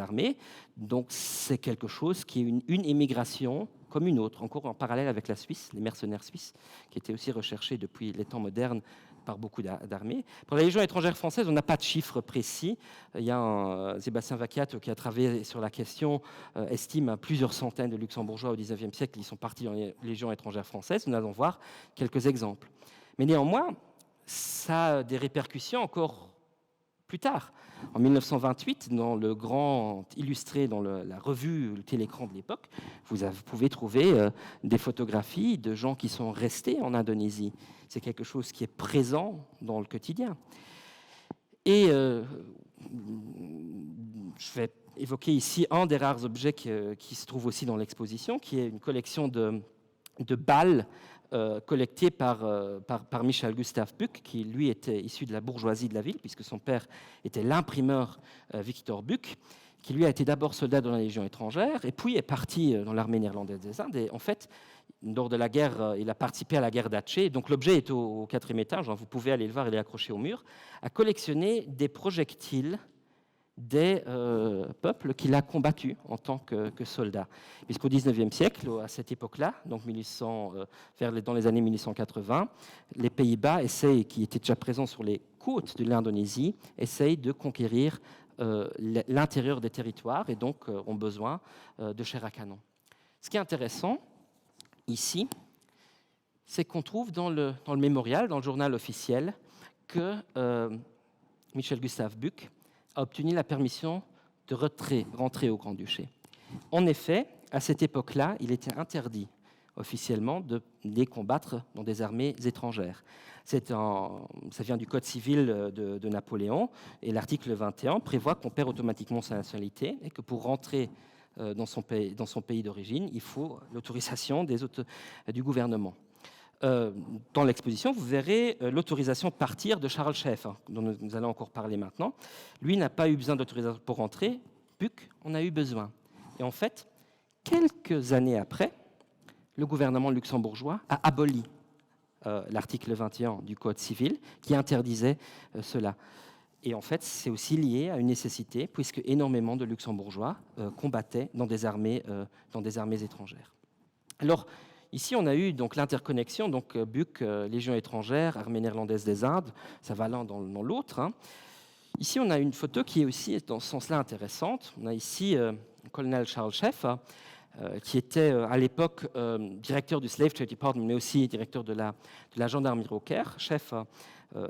[SPEAKER 2] armées. Donc c'est quelque chose qui est une immigration comme une autre, encore en parallèle avec la Suisse, les mercenaires suisses, qui étaient aussi recherchés depuis les temps modernes par beaucoup d'armées. Pour la Légion étrangère française, on n'a pas de chiffres précis. Il y a Sébastien Vacchiato qui a travaillé sur la question, estime à plusieurs centaines de luxembourgeois au XIXe siècle qui sont partis dans les Légions étrangères françaises. Nous allons voir quelques exemples. Mais néanmoins, ça a des répercussions encore plus tard. En 1928, dans le grand illustré, dans la revue le Télécran de l'époque, vous pouvez trouver des photographies de gens qui sont restés en Indonésie. C'est quelque chose qui est présent dans le quotidien. Et je vais évoquer ici un des rares objets qui se trouve aussi dans l'exposition, qui est une collection de balles collectées par Michel Gustave Buck, qui lui était issu de la bourgeoisie de la ville, puisque son père était l'imprimeur Victor Buck, qui lui a été d'abord soldat dans la Légion étrangère, et puis est parti dans l'armée néerlandaise des Indes. Et en fait, lors de la guerre, il a participé à la guerre d'Aceh, donc l'objet est au 4e étage, vous pouvez aller le voir, il est accroché au mur, a collectionné des projectiles des peuples qu'il a combattus en tant que soldat. Puisqu'au XIXe siècle, à cette époque-là, donc dans les années 1880, les Pays-Bas qui étaient déjà présents sur les côtes de l'Indonésie, essayent de conquérir l'intérieur des territoires et donc ont besoin de chair à canon. Ce qui est intéressant ici, c'est qu'on trouve dans le mémorial, dans le journal officiel, que Michel Gustave Buck a obtenu la permission de rentrer au Grand-Duché. En effet, à cette époque-là, il était interdit officiellement de les combattre dans des armées étrangères. Ça vient du Code civil de Napoléon, et l'article 21 prévoit qu'on perd automatiquement sa nationalité et que pour rentrer dans son pays d'origine, il faut l'autorisation du gouvernement. Dans l'exposition, vous verrez l'autorisation de partir de Charles Scheff, dont nous allons encore parler maintenant. Lui n'a pas eu besoin d'autorisation pour rentrer, Buck en a eu besoin. Et en fait, quelques années après, le gouvernement luxembourgeois a aboli l'article 21 du Code civil qui interdisait cela. Et en fait, c'est aussi lié à une nécessité, puisque énormément de luxembourgeois combattaient dans des armées étrangères. Alors, ici, on a eu donc l'interconnexion, donc Buck, Légion étrangère, armée néerlandaise des Indes, ça va l'un dans l'autre. Ici, on a une photo qui est aussi dans ce sens-là intéressante. On a ici le colonel Charles Scheff, qui était à l'époque directeur du Slave Trade Department, mais aussi directeur de la gendarmerie au Caire. Scheff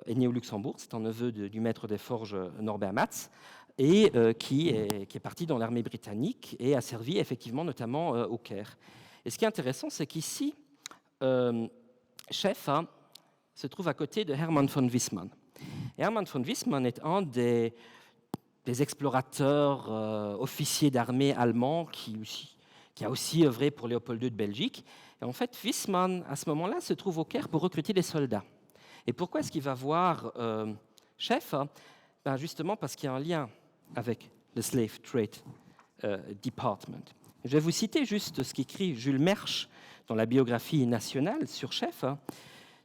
[SPEAKER 2] est né au Luxembourg, c'est un neveu du maître des forges Norbert Matz, et qui est parti dans l'armée britannique et a servi effectivement notamment au Caire. Et ce qui est intéressant, c'est qu'ici, Scheff se trouve à côté de Hermann von Wissmann. Et Hermann von Wissmann est un des explorateurs officiers d'armée allemands qui a aussi œuvré pour Léopold II de Belgique. Et en fait, Wissmann, à ce moment-là, se trouve au Caire pour recruter des soldats. Et pourquoi est-ce qu'il va voir Scheff ? Justement parce qu'il y a un lien avec le Slave Trade Department. Je vais vous citer juste ce qu'écrit Jules Mersch dans la biographie nationale sur Scheff.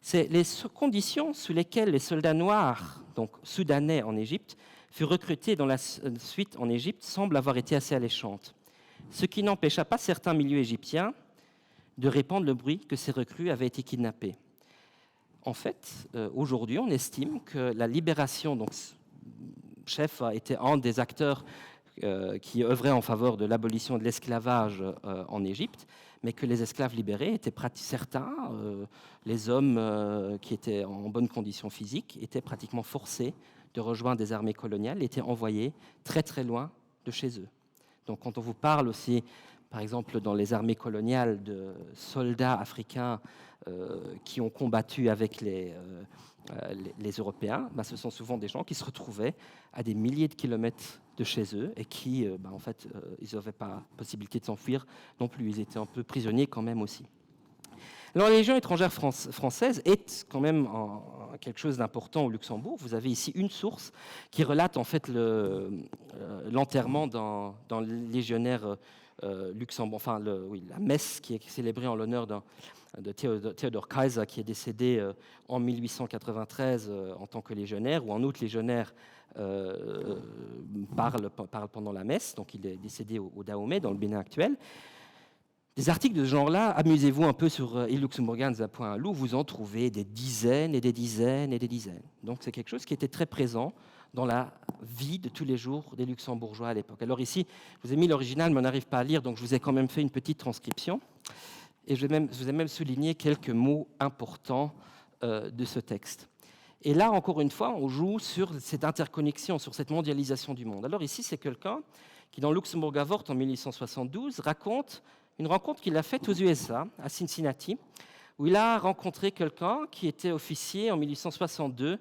[SPEAKER 2] C'est les conditions sous lesquelles les soldats noirs, donc soudanais en Égypte, furent recrutés dans la suite en Égypte semblent avoir été assez alléchantes. Ce qui n'empêcha pas certains milieux égyptiens de répandre le bruit que ces recrues avaient été kidnappés. En fait, aujourd'hui, on estime que la libération, donc Scheff était un des acteurs qui œuvrait en faveur de l'abolition de l'esclavage en Égypte, mais que les esclaves libérés étaient certains, les hommes qui étaient en bonne condition physique, étaient pratiquement forcés de rejoindre des armées coloniales, étaient envoyés très très loin de chez eux. Donc quand on vous parle aussi, par exemple dans les armées coloniales, de soldats africains qui ont combattu avec les Européens, ce sont souvent des gens qui se retrouvaient à des milliers de kilomètres de chez eux et qui, en fait, ils n'avaient pas possibilité de s'enfuir non plus. Ils étaient un peu prisonniers quand même aussi. Alors, la Légion étrangère française est quand même quelque chose d'important au Luxembourg. Vous avez ici une source qui relate en fait l'enterrement d'un légionnaire luxembourg, enfin la messe qui est célébrée en l'honneur de Theodor Kaiser, qui est décédé en 1893 en tant que légionnaire, où un autre légionnaire parle pendant la messe, donc il est décédé au Dahomey, dans le Bénin actuel. Des articles de ce genre-là, amusez-vous un peu sur illuxembourgians.lu, vous en trouvez des dizaines et des dizaines et des dizaines. Donc c'est quelque chose qui était très présent dans la vie de tous les jours des Luxembourgeois à l'époque. Alors ici, je vous ai mis l'original, mais on n'arrive pas à lire, donc je vous ai quand même fait une petite transcription. Et je vous ai même souligné quelques mots importants de ce texte. Et là, encore une fois, on joue sur cette interconnexion, sur cette mondialisation du monde. Alors ici, c'est quelqu'un qui, dans Luxembourger Wort en 1872, raconte une rencontre qu'il a faite aux USA, à Cincinnati, où il a rencontré quelqu'un qui était officier en 1862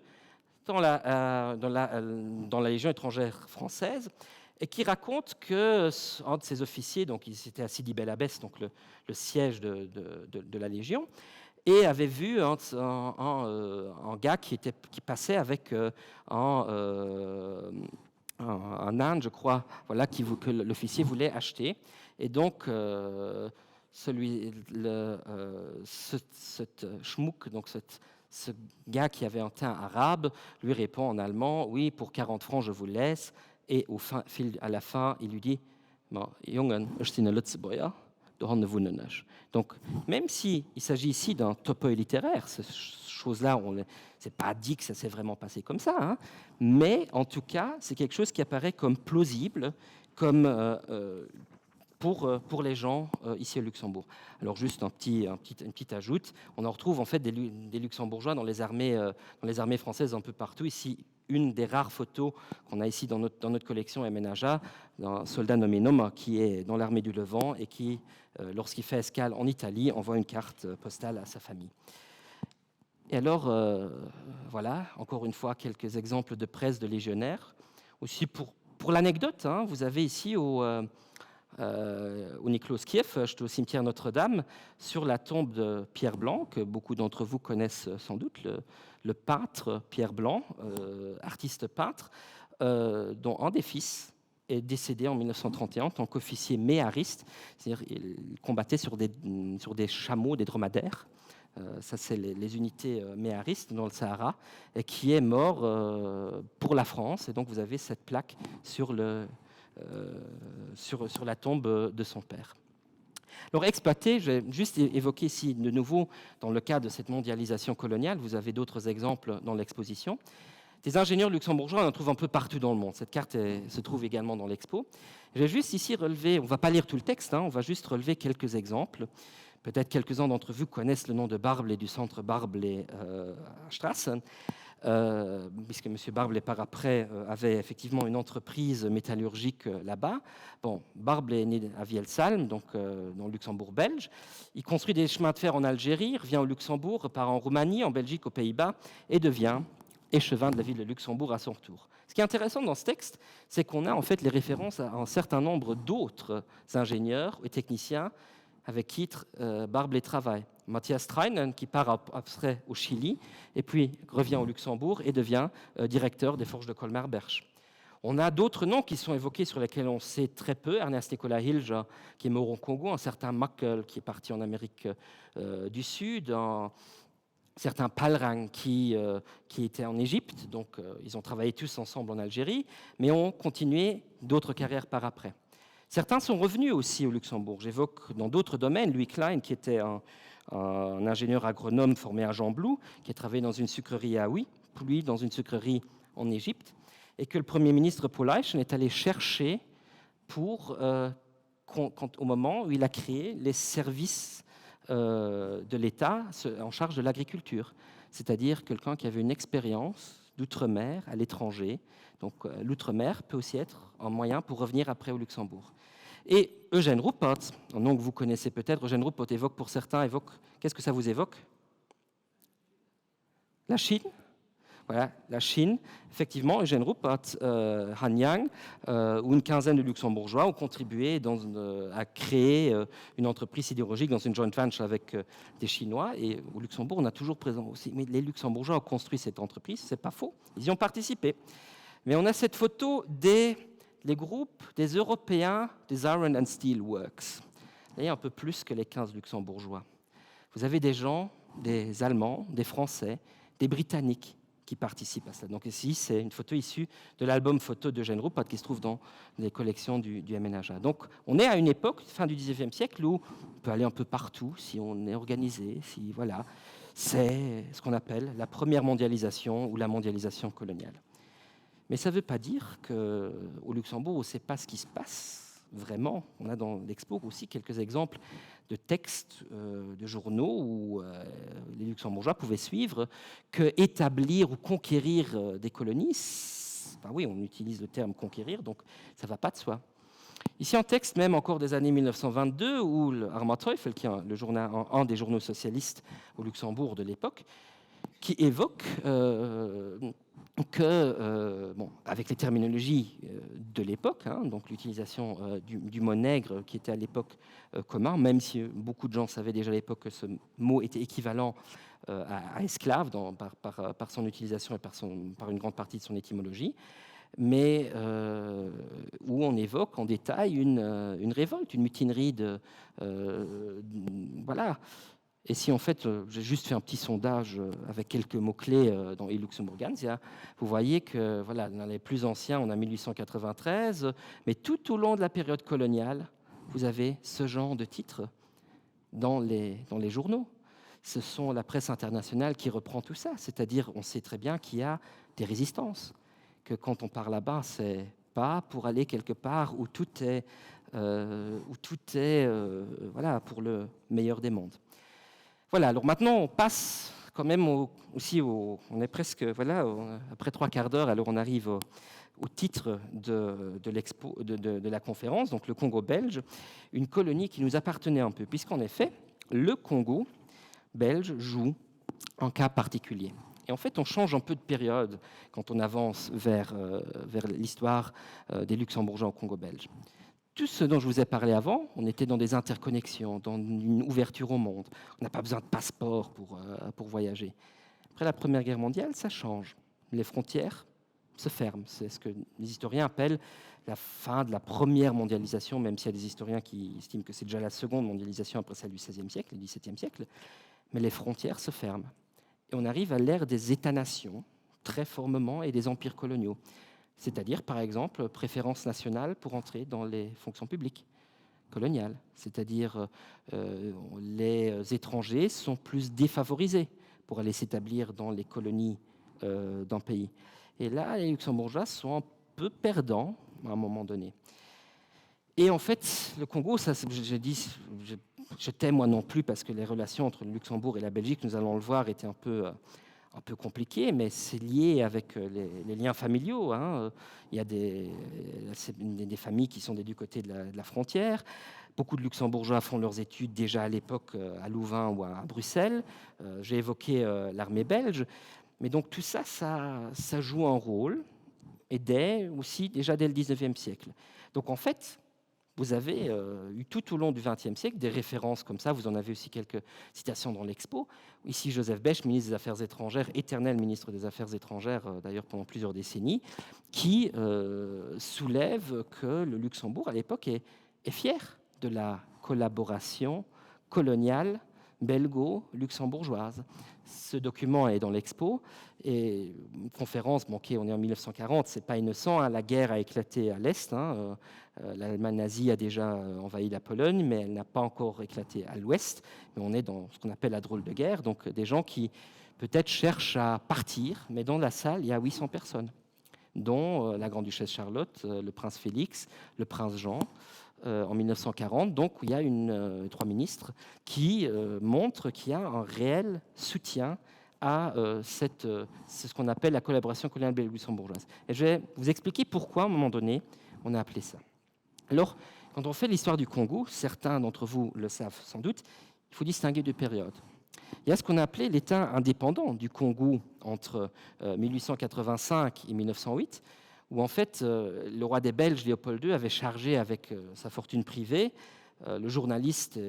[SPEAKER 2] dans la Légion étrangère française, et qui raconte qu'un de ses officiers, donc c'était à Sidi Bel Abbès, donc le siège de la Légion, et avait vu un gars qui passait avec un âne, je crois, voilà, que l'officier voulait acheter. Et donc, ce schmuck, donc ce gars qui avait un teint arabe, lui répond en allemand, oui, pour 40 francs, je vous laisse. Et à la fin, il lui dit, Jungen, ich bin ein Lützebäuer, du hast eine Wunde nicht. Donc, même s'il s'agit ici d'un topo littéraire, ces choses-là, c'est pas dit que ça s'est vraiment passé comme ça, hein, mais en tout cas, c'est quelque chose qui apparaît comme plausible, comme pour les gens ici au Luxembourg. Alors juste une petite ajoute, on en retrouve en fait des Luxembourgeois dans les armées françaises un peu partout. Ici, une des rares photos qu'on a ici dans notre collection MNAJA, d'un soldat nommé Noma qui est dans l'armée du Levant et qui, lorsqu'il fait escale en Italie, envoie une carte postale à sa famille. Et alors, voilà, encore une fois, quelques exemples de presse de légionnaires. Aussi, pour l'anecdote, hein, vous avez ici au Niklaus Kiev, au cimetière Notre-Dame, sur la tombe de Pierre Blanc, que beaucoup d'entre vous connaissent sans doute, le peintre Pierre Blanc, artiste peintre, dont un des fils est décédé en 1931 en tant qu'officier méhariste, c'est-à-dire il combattait sur des chameaux, des dromadaires. Ça, c'est les unités méharistes dans le Sahara, et qui est mort pour la France. Et donc, vous avez cette plaque sur la tombe de son père. Alors, exploité, je vais juste évoquer ici de nouveau, dans le cas de cette mondialisation coloniale, vous avez d'autres exemples dans l'exposition. Des ingénieurs luxembourgeois, on en trouve un peu partout dans le monde. Cette carte se trouve également dans l'expo. Je vais juste ici relever, on ne va pas lire tout le texte, hein, on va juste relever quelques exemples. Peut-être quelques-uns d'entre vous connaissent le nom de Barbley du centre Barbley à Strassen, puisque M. Barbley, par après, avait effectivement une entreprise métallurgique là-bas. Bon, Barbley est né à Vielsalm, donc dans le Luxembourg belge. Il construit des chemins de fer en Algérie, revient au Luxembourg, repart en Roumanie, en Belgique, aux Pays-Bas, et devient échevin de la ville de Luxembourg à son retour. Ce qui est intéressant dans ce texte, c'est qu'on a en fait les références à un certain nombre d'autres ingénieurs et techniciens avec qui Barbley travaille. Matthias Streinen, qui part après au Chili, et puis revient au Luxembourg et devient directeur des forges de Colmar-Berche. On a d'autres noms qui sont évoqués sur lesquels on sait très peu. Ernest Nicolas Hilge, qui est mort au Congo, un certain Mackel, qui est parti en Amérique du Sud, un certain Palrang, qui était en Égypte. Donc, ils ont travaillé tous ensemble en Algérie, mais ont continué d'autres carrières par après. Certains sont revenus aussi au Luxembourg. J'évoque dans d'autres domaines Louis Klein, qui était un ingénieur agronome formé à Jean-Blou, qui a travaillé dans une sucrerie à Huy, puis dans une sucrerie en Égypte, et que le Premier ministre Paul Eichen est allé chercher au moment où il a créé les services de l'État en charge de l'agriculture, c'est-à-dire quelqu'un qui avait une expérience d'outre-mer à l'étranger. Donc l'outre-mer peut aussi être un moyen pour revenir après au Luxembourg. Et Eugène Ruppert, un nom que vous connaissez peut-être, Eugène Ruppert évoque pour certains, qu'est-ce que ça vous évoque? La Chine? Voilà, la Chine, effectivement, Eugène Rupert, Hanyang, où une quinzaine de luxembourgeois ont contribué à créer une entreprise sidérurgique dans une joint venture avec des Chinois. Et au Luxembourg, on a toujours présent aussi, mais les Luxembourgeois ont construit cette entreprise, c'est pas faux, ils y ont participé. Mais on a cette photo des groupes des Européens des Iron and Steel Works. Vous voyez, un peu plus que les 15 luxembourgeois. Vous avez des gens, des Allemands, des Français, des Britanniques qui participent à ça. Donc ici, c'est une photo issue de l'album photo d'Eugène Rupert qui se trouve dans les collections du MNHA. Donc on est à une époque, fin du XIXe siècle, où on peut aller un peu partout si on est organisé, si voilà. C'est ce qu'on appelle la première mondialisation ou la mondialisation coloniale. Mais ça ne veut pas dire qu'au Luxembourg, on ne sait pas ce qui se passe vraiment. On a dans l'expo aussi quelques exemples de textes de journaux où les Luxembourgeois pouvaient suivre que établir ou conquérir des colonies, ben oui, on utilise le terme conquérir, donc ça ne va pas de soi. Ici, un texte même encore des années 1922, où Armatteufel, qui est un des journaux socialistes au Luxembourg de l'époque, qui évoque avec les terminologies de l'époque, donc l'utilisation du mot nègre qui était à l'époque commun, même si beaucoup de gens savaient déjà à l'époque que ce mot était équivalent à esclave par son utilisation et par une grande partie de son étymologie, mais où on évoque en détail une révolte, une mutinerie voilà. Et si en fait, j'ai juste fait un petit sondage avec quelques mots-clés dans e-Luxembourgans, vous voyez que voilà, dans les plus anciens, on a 1893, mais tout au long de la période coloniale, vous avez ce genre de titres dans les journaux. Ce sont la presse internationale qui reprend tout ça, c'est-à-dire on sait très bien qu'il y a des résistances, que quand on part là-bas, c'est pas pour aller quelque part où tout est voilà, pour le meilleur des mondes. Voilà, alors maintenant on passe quand même on est presque, voilà, après 3/4 d'heure, alors on arrive au titre de l'expo, de la conférence, donc le Congo belge, une colonie qui nous appartenait un peu, puisqu'en effet, le Congo belge joue un cas particulier. Et en fait, on change un peu de période quand on avance vers l'histoire des Luxembourgeois au Congo belge. Tout ce dont je vous ai parlé avant, on était dans des interconnexions, dans une ouverture au monde. On n'a pas besoin de passeport pour voyager. Après la Première Guerre mondiale, ça change. Les frontières se ferment. C'est ce que les historiens appellent la fin de la première mondialisation, même s'il y a des historiens qui estiment que c'est déjà la seconde mondialisation après celle du XVIe siècle, du XVIIe siècle. Mais les frontières se ferment. Et on arrive à l'ère des États-nations, très formellement, et des empires coloniaux. C'est-à-dire, par exemple, préférence nationale pour entrer dans les fonctions publiques coloniales. C'est-à-dire, les étrangers sont plus défavorisés pour aller s'établir dans les colonies d'un pays. Et là, les Luxembourgeois sont un peu perdants à un moment donné. Et en fait, le Congo, ça, je t'aime moi non plus, parce que les relations entre le Luxembourg et la Belgique, nous allons le voir, étaient un peu compliqué, mais c'est lié avec les liens familiaux. Il y a des familles qui sont du côté de la frontière. Beaucoup de Luxembourgeois font leurs études déjà à l'époque à Louvain ou à Bruxelles. J'ai évoqué l'armée belge. Mais donc tout ça, ça joue un rôle, et déjà dès le 19e siècle. Donc en fait, vous avez eu tout au long du XXe siècle des références comme ça. Vous en avez aussi quelques citations dans l'expo. Ici, Joseph Bech, ministre des Affaires étrangères, éternel ministre des Affaires étrangères, d'ailleurs pendant plusieurs décennies, qui soulève que le Luxembourg, à l'époque, est fier de la collaboration coloniale belgo-luxembourgeoise. Ce document est dans l'expo, et une conférence, on est en 1940, c'est pas innocent, la guerre a éclaté à l'Est, l'Allemagne nazie a déjà envahi la Pologne, mais elle n'a pas encore éclaté à l'Ouest, mais on est dans ce qu'on appelle la drôle de guerre, donc des gens qui peut-être cherchent à partir, mais dans la salle, il y a 800 personnes, dont la grande-duchesse Charlotte, le prince Félix, le prince Jean, en 1940. Donc, il y a 3 ministres qui montrent qu'il y a un réel soutien à ce qu'on appelle la collaboration coloniale belgo-luxembourgeoise. Et je vais vous expliquer pourquoi, à un moment donné, on a appelé ça. Alors, quand on fait l'histoire du Congo, certains d'entre vous le savent sans doute, il faut distinguer 2 périodes. il y a ce qu'on a appelé l'État indépendant du Congo entre 1885 et 1908, où en fait le roi des Belges, Léopold II, avait chargé avec sa fortune privée le journaliste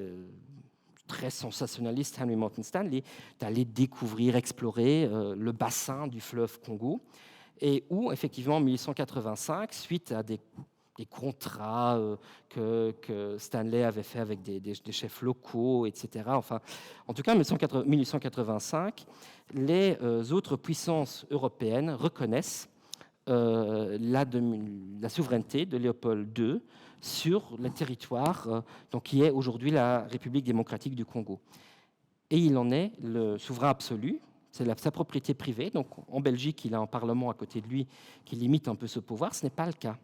[SPEAKER 2] très sensationnaliste Henry Morton Stanley d'aller découvrir, explorer le bassin du fleuve Congo, et où effectivement en 1885, suite à des contrats que Stanley avait fait avec des chefs locaux, etc. Enfin, en tout cas, en 1885, les autres puissances européennes reconnaissent la souveraineté de Léopold II sur le territoire donc, qui est aujourd'hui la République démocratique du Congo. Et il en est le souverain absolu, c'est sa propriété privée. Donc en Belgique, il a un parlement à côté de lui qui limite un peu ce pouvoir. Ce n'est pas le cas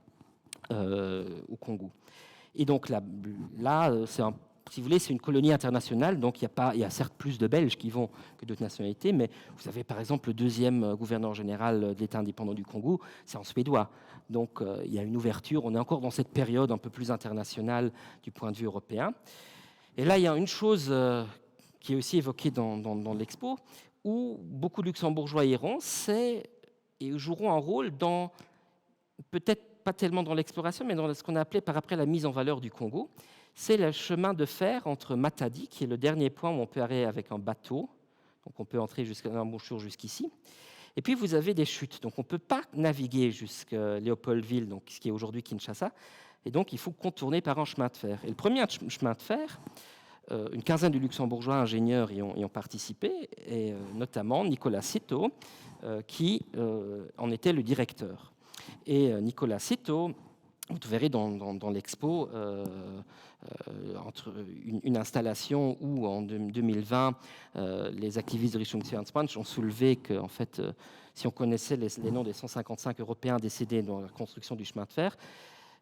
[SPEAKER 2] au Congo. Et donc là si vous voulez, c'est une colonie internationale, donc il y a certes plus de Belges qui vont que d'autres nationalités, mais vous avez par exemple le deuxième gouverneur général de l'État indépendant du Congo, c'est en suédois. Donc il y a une ouverture, on est encore dans cette période un peu plus internationale du point de vue européen. Et là, il y a une chose qui est aussi évoquée dans l'expo, où beaucoup de Luxembourgeois iront, et joueront un rôle dans, peut-être pas tellement dans l'exploration, mais dans ce qu'on a appelé par après la mise en valeur du Congo. C'est le chemin de fer entre Matadi, qui est le dernier point où on peut aller avec un bateau, donc on peut entrer jusqu'à l'embouchure jusqu'ici. Et puis vous avez des chutes, donc on ne peut pas naviguer jusqu'à Léopoldville, donc ce qui est aujourd'hui Kinshasa, et donc il faut contourner par un chemin de fer. Et le premier chemin de fer, une quinzaine de luxembourgeois ingénieurs y ont participé, et notamment Nicolas Citeaux, qui en était le directeur. Et Nicolas Citeaux, vous verrez dans l'expo entre une installation où en 2020 les activistes de Richtungsverband ont soulevé que en fait, si on connaissait les noms des 155 Européens décédés dans la construction du chemin de fer,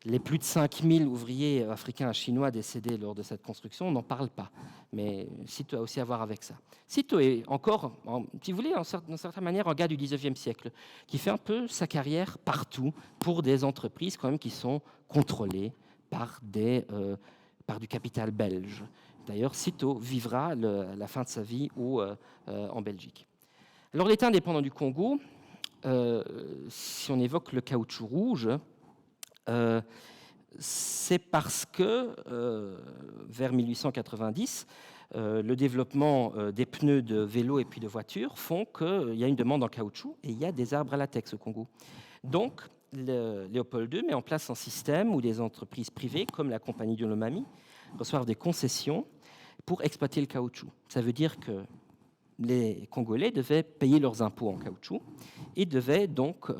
[SPEAKER 2] les plus de 5000 ouvriers africains et chinois décédés lors de cette construction, on n'en parle pas. Mais Citeaux a aussi à voir avec ça. Citeaux est encore, si vous voulez, d'une certaine manière, un gars du 19e siècle, qui fait un peu sa carrière partout pour des entreprises quand même qui sont contrôlées par du capital belge. D'ailleurs, Citeaux vivra la fin de sa vie en Belgique. Alors, l'État indépendant du Congo, si on évoque le caoutchouc rouge, c'est parce que vers 1890, le développement des pneus de vélo et puis de voitures font qu'il y a une demande en caoutchouc et il y a des arbres à latex au Congo. Donc, Léopold II met en place un système où des entreprises privées, comme la compagnie de Lomami, reçoivent des concessions pour exploiter le caoutchouc. Ça veut dire que les Congolais devaient payer leurs impôts en caoutchouc et devaient donc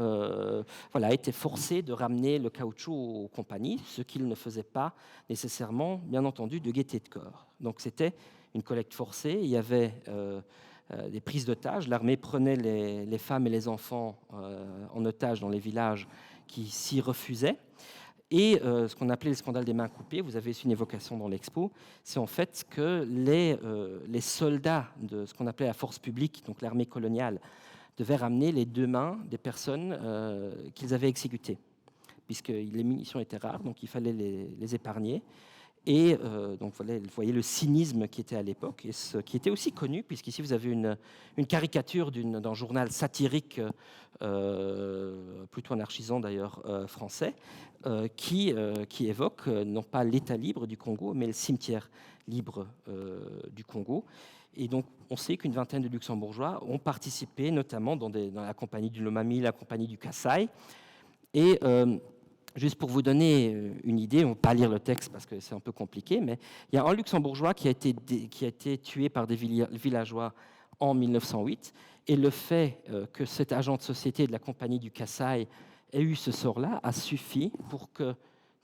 [SPEAKER 2] être forcés de ramener le caoutchouc aux compagnies, ce qu'ils ne faisaient pas nécessairement, bien entendu, de gaieté de corps. Donc c'était une collecte forcée, il y avait des prises d'otages, l'armée prenait les femmes et les enfants en otage dans les villages qui s'y refusaient. Et ce qu'on appelait le scandale des mains coupées, vous avez une évocation dans l'expo, c'est en fait que les soldats de ce qu'on appelait la force publique, donc l'armée coloniale, devaient ramener les deux mains des personnes qu'ils avaient exécutées, puisque les munitions étaient rares, donc il fallait les épargner. Et donc voilà, vous voyez le cynisme qui était à l'époque, et ce qui était aussi connu, puisqu'ici vous avez une caricature d'un journal satirique, plutôt anarchisant d'ailleurs, français, qui évoque non pas l'État libre du Congo, mais le cimetière libre du Congo. Et donc on sait qu'une vingtaine de Luxembourgeois ont participé, notamment dans la compagnie du Lomami, la compagnie du Kassai. Et juste pour vous donner une idée, on ne va pas lire le texte parce que c'est un peu compliqué, mais il y a un Luxembourgeois qui a été tué par des villageois en 1908. Et le fait que cet agent de société de la compagnie du Kassai ait eu ce sort-là a suffi pour que,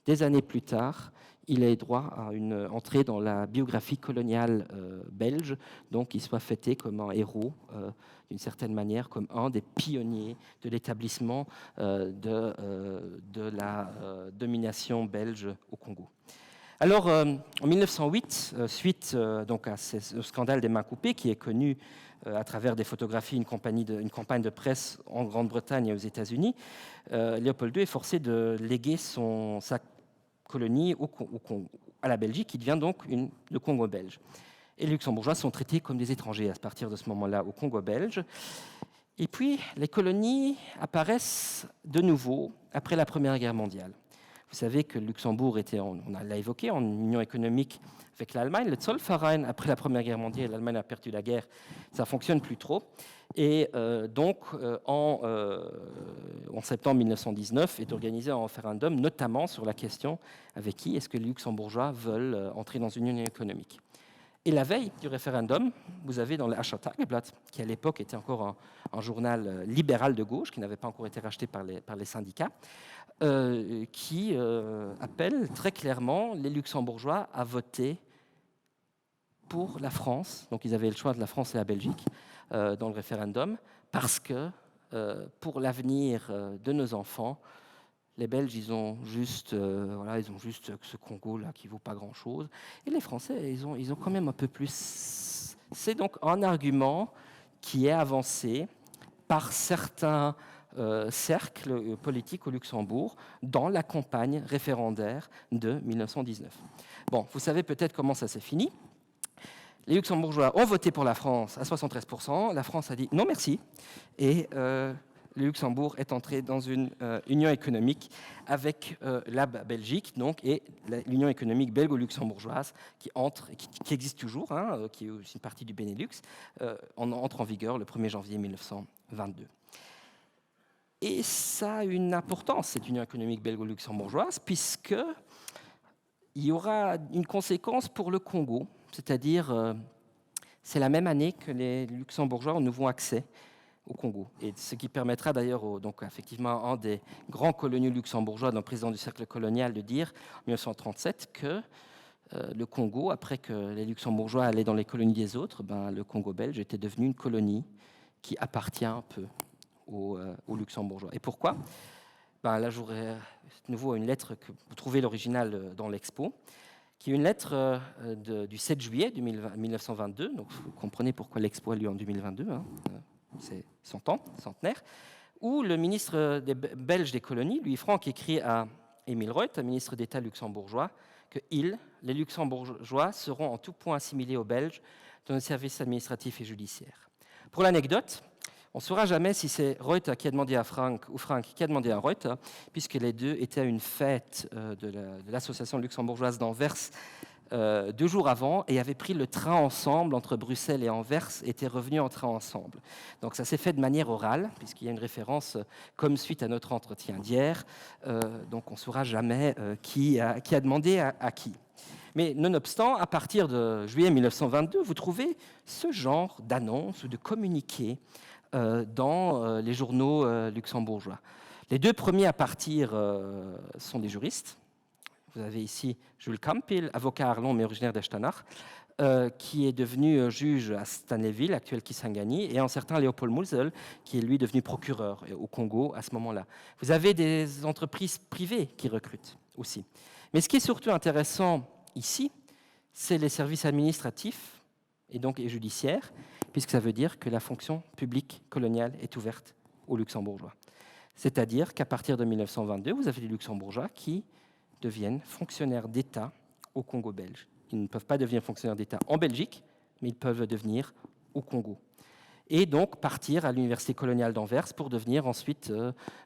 [SPEAKER 2] des années plus tard, il ait droit à une entrée dans la biographie coloniale belge, donc il soit fêté comme un héros, d'une certaine manière, comme un des pionniers de l'établissement de la domination belge au Congo. Alors, en 1908, suite donc à ce scandale des mains coupées, qui est connu à travers des photographies, une campagne de presse en Grande-Bretagne et aux États-Unis, Léopold II est forcé de léguer sa colonie à la Belgique, qui devient donc le Congo belge. Et les Luxembourgeois sont traités comme des étrangers à partir de ce moment-là au Congo belge. Et puis, les colonies apparaissent de nouveau après la Première Guerre mondiale. Vous savez que le Luxembourg était, on l'a évoqué, en union économique avec l'Allemagne. Le Zollverein, après la Première Guerre mondiale, l'Allemagne a perdu la guerre, ça ne fonctionne plus trop. Et en septembre 1919 est organisé un référendum, notamment sur la question avec qui est-ce que les Luxembourgeois veulent entrer dans une union économique. Et la veille du référendum, vous avez dans le Ascher Tageblatt, qui à l'époque était encore un journal libéral de gauche, qui n'avait pas encore été racheté par les syndicats, qui appelle très clairement les Luxembourgeois à voter pour la France. Donc ils avaient le choix de la France et la Belgique dans le référendum, parce que pour l'avenir de nos enfants, les Belges, ils ont juste ce Congo-là qui ne vaut pas grand-chose. Et les Français, ils ont quand même un peu plus. C'est donc un argument qui est avancé par certains cercles politiques au Luxembourg dans la campagne référendaire de 1919. Bon, vous savez peut-être comment ça s'est fini. Les Luxembourgeois ont voté pour la France à 73%. La France a dit non merci. Et le Luxembourg est entré dans une union économique avec la Belgique, donc, et l'union économique belgo-luxembourgeoise qui existe toujours, qui est aussi une partie du Benelux, entre en vigueur le 1er janvier 1922. Et ça a une importance, cette union économique belgo-luxembourgeoise, puisque il y aura une conséquence pour le Congo, c'est-à-dire c'est la même année que les Luxembourgeois ont nouveau accès au Congo. Et ce qui permettra d'ailleurs, donc effectivement, un des grands coloniaux luxembourgeois, le président du cercle colonial, de dire en 1937 que le Congo, après que les Luxembourgeois allaient dans les colonies des autres, le Congo belge était devenu une colonie qui appartient un peu aux Luxembourgeois. Et pourquoi ? Là, j'aurais de nouveau une lettre que vous trouvez l'original dans l'expo, qui est une lettre du 7 juillet 1922. Donc, vous comprenez pourquoi l'expo a lieu en 2022. C'est 100 ans, centenaire, où le ministre belge des colonies, Louis Franck, écrit à Émile Reuth, un ministre d'État luxembourgeois, que les Luxembourgeois, seront en tout point assimilés aux Belges dans le service administratif et judiciaire. Pour l'anecdote, on ne saura jamais si c'est Reuth qui a demandé à Franck ou Franck qui a demandé à Reuth, puisque les deux étaient à une fête de l'association luxembourgeoise d'Anvers 2 jours avant et avaient pris le train ensemble entre Bruxelles et Anvers, étaient revenus en train ensemble. Donc ça s'est fait de manière orale, puisqu'il y a une référence comme suite à notre entretien d'hier. Donc on ne saura jamais qui a demandé à qui. Mais nonobstant, à partir de juillet 1922, vous trouvez ce genre d'annonces ou de communiqués dans les journaux luxembourgeois. Les 2 premiers à partir sont des juristes. Vous avez ici Jules Campil, avocat à Arlon, mais originaire d'Echternach, qui est devenu juge à Stanleyville, actuel Kisangani, et un certain Léopold Mulzel, qui est lui devenu procureur au Congo à ce moment-là. Vous avez des entreprises privées qui recrutent aussi. Mais ce qui est surtout intéressant ici, c'est les services administratifs et judiciaires, puisque ça veut dire que la fonction publique coloniale est ouverte aux Luxembourgeois. C'est-à-dire qu'à partir de 1922, vous avez des Luxembourgeois qui deviennent fonctionnaires d'État au Congo belge. Ils ne peuvent pas devenir fonctionnaires d'État en Belgique, mais ils peuvent le devenir au Congo. Et donc partir à l'université coloniale d'Anvers pour devenir ensuite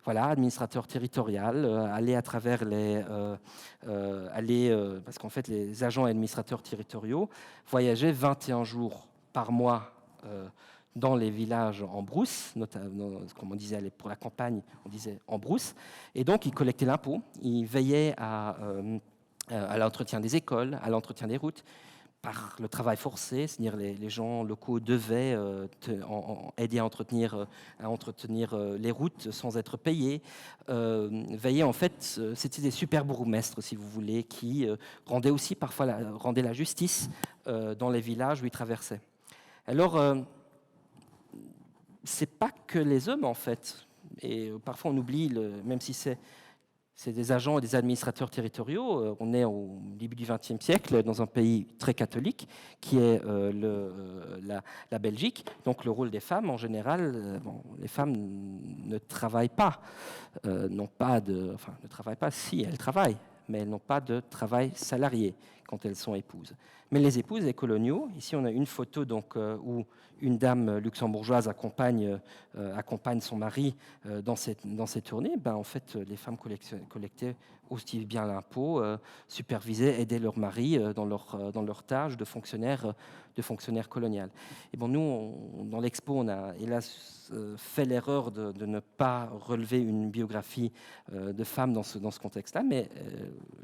[SPEAKER 2] administrateur territorial, aller à travers parce qu'en fait les agents et administrateurs territoriaux voyageaient 21 jours par mois dans les villages en brousse, notamment, comme on disait pour la campagne, on disait en brousse, et donc ils collectaient l'impôt, ils veillaient à l'entretien des écoles, à l'entretien des routes, par le travail forcé, c'est-à-dire les gens locaux devaient aider à entretenir les routes sans être payés, veiller en fait, c'était des super bourgmestres si vous voulez, qui rendaient aussi parfois la justice dans les villages où ils traversaient. Alors, c'est pas que les hommes en fait, et parfois on oublie, même si c'est des agents et des administrateurs territoriaux. On est au début du XXe siècle dans un pays très catholique qui est la Belgique. Donc le rôle des femmes en général, les femmes ne travaillent pas, ne travaillent pas si elles travaillent, mais elles n'ont pas de travail salarié quand elles sont épouses. Mais les épouses, les coloniaux, ici on a une photo où une dame luxembourgeoise accompagne son mari dans ces tournées. En fait, les femmes collectaient aussi bien l'impôt, supervisaient, aidaient leur mari dans leur tâche de fonctionnaire colonial. Et nous, dans l'expo, on a hélas fait l'erreur de ne pas relever une biographie de femmes dans ce contexte-là, mais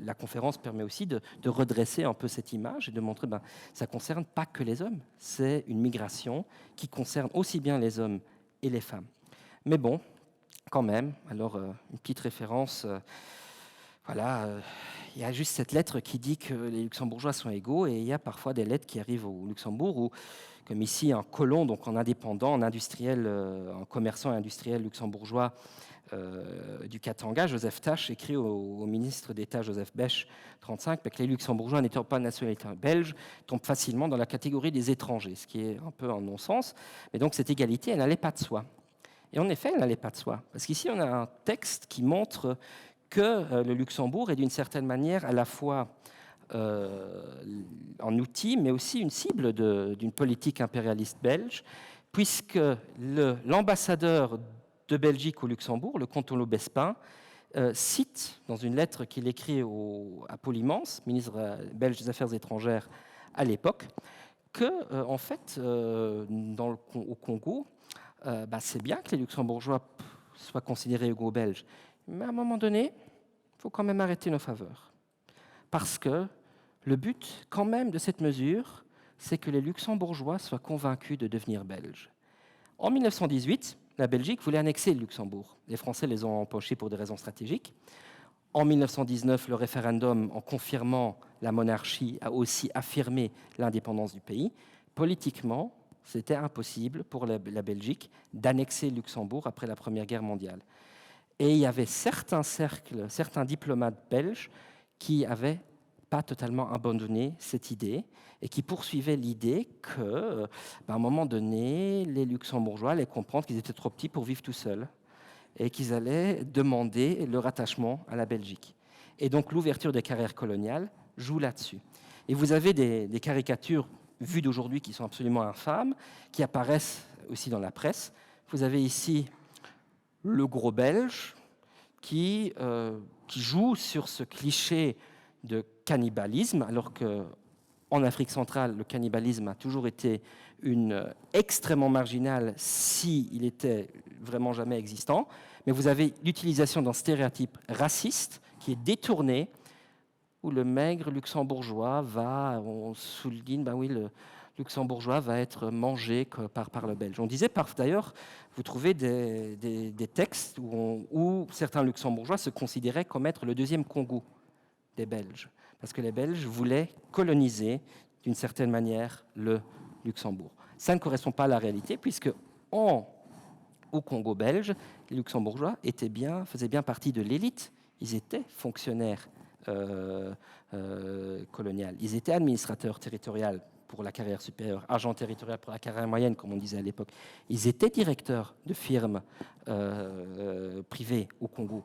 [SPEAKER 2] la conférence permet aussi de redresser un peu cette image et de montrer que ça ne concerne pas que les hommes, c'est une migration qui concerne aussi bien les hommes et les femmes. Mais bon, quand même, alors une petite référence, il y a juste cette lettre qui dit que les Luxembourgeois sont égaux, et il y a parfois des lettres qui arrivent au Luxembourg où, comme ici, un colon, donc en indépendant, en industriel, en commerçant et industriel luxembourgeois du Katanga, Joseph Tache, écrit au ministre d'État Joseph Bech, 1935, que les Luxembourgeois n'étant pas de nationalité belge tombent facilement dans la catégorie des étrangers, ce qui est un peu un non-sens. Mais donc cette égalité, elle n'allait pas de soi. Et en effet, elle n'allait pas de soi, parce qu'ici, on a un texte qui montre que le Luxembourg est d'une certaine manière à la fois un outil, mais aussi une cible d'une politique impérialiste belge, puisque l'ambassadeur de Belgique au Luxembourg, le comte Olo Bespin, cite dans une lettre qu'il écrit à Polymans, ministre belge des Affaires étrangères à l'époque, que en fait, au Congo, c'est bien que les Luxembourgeois soient considérés égaux aux Belges, mais à un moment donné, il faut quand même arrêter nos faveurs. Parce que le but, quand même, de cette mesure, c'est que les Luxembourgeois soient convaincus de devenir belges. En 1918, la Belgique voulait annexer le Luxembourg. Les Français les ont empochés pour des raisons stratégiques. En 1919, le référendum, en confirmant la monarchie, a aussi affirmé l'indépendance du pays. Politiquement, c'était impossible pour la Belgique d'annexer le Luxembourg après la Première Guerre mondiale. Et il y avait certains cercles, certains diplomates belges qui n'avaient pas totalement abandonné cette idée et qui poursuivaient l'idée qu'à un moment donné, les Luxembourgeois allaient comprendre qu'ils étaient trop petits pour vivre tout seuls et qu'ils allaient demander leur attachement à la Belgique. Et donc l'ouverture des carrières coloniales joue là-dessus. Et vous avez des caricatures vues d'aujourd'hui qui sont absolument infâmes, qui apparaissent aussi dans la presse. Vous avez ici le gros belge qui joue sur ce cliché de cannibalisme, alors qu'en Afrique centrale, le cannibalisme a toujours été extrêmement marginal s'il était vraiment jamais existant. Mais vous avez l'utilisation d'un stéréotype raciste qui est détourné, où le maigre luxembourgeois on souligne, le luxembourgeois va être mangé par le belge. On disait d'ailleurs, vous trouvez des textes où certains luxembourgeois se considéraient comme être le deuxième Congo des Belges, parce que les Belges voulaient coloniser d'une certaine manière le Luxembourg. Ça ne correspond pas à la réalité, puisque au Congo belge, les Luxembourgeois faisaient bien partie de l'élite. Ils étaient fonctionnaires coloniaux. Ils étaient administrateurs territoriaux pour la carrière supérieure, agents territoriaux pour la carrière moyenne, comme on disait à l'époque. Ils étaient directeurs de firmes privées au Congo.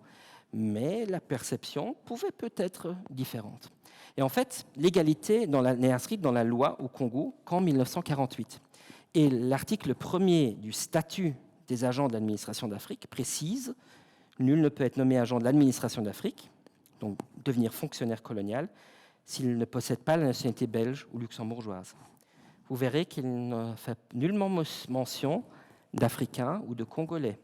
[SPEAKER 2] Mais la perception pouvait peut-être différente. Et en fait, l'égalité n'est inscrite dans la loi au Congo qu'en 1948. Et l'article 1er du statut des agents de l'administration d'Afrique précise « Nul ne peut être nommé agent de l'administration d'Afrique, donc devenir fonctionnaire colonial, s'il ne possède pas la nationalité belge ou luxembourgeoise. » Vous verrez qu'il ne fait nullement mention d'Africains ou de Congolais.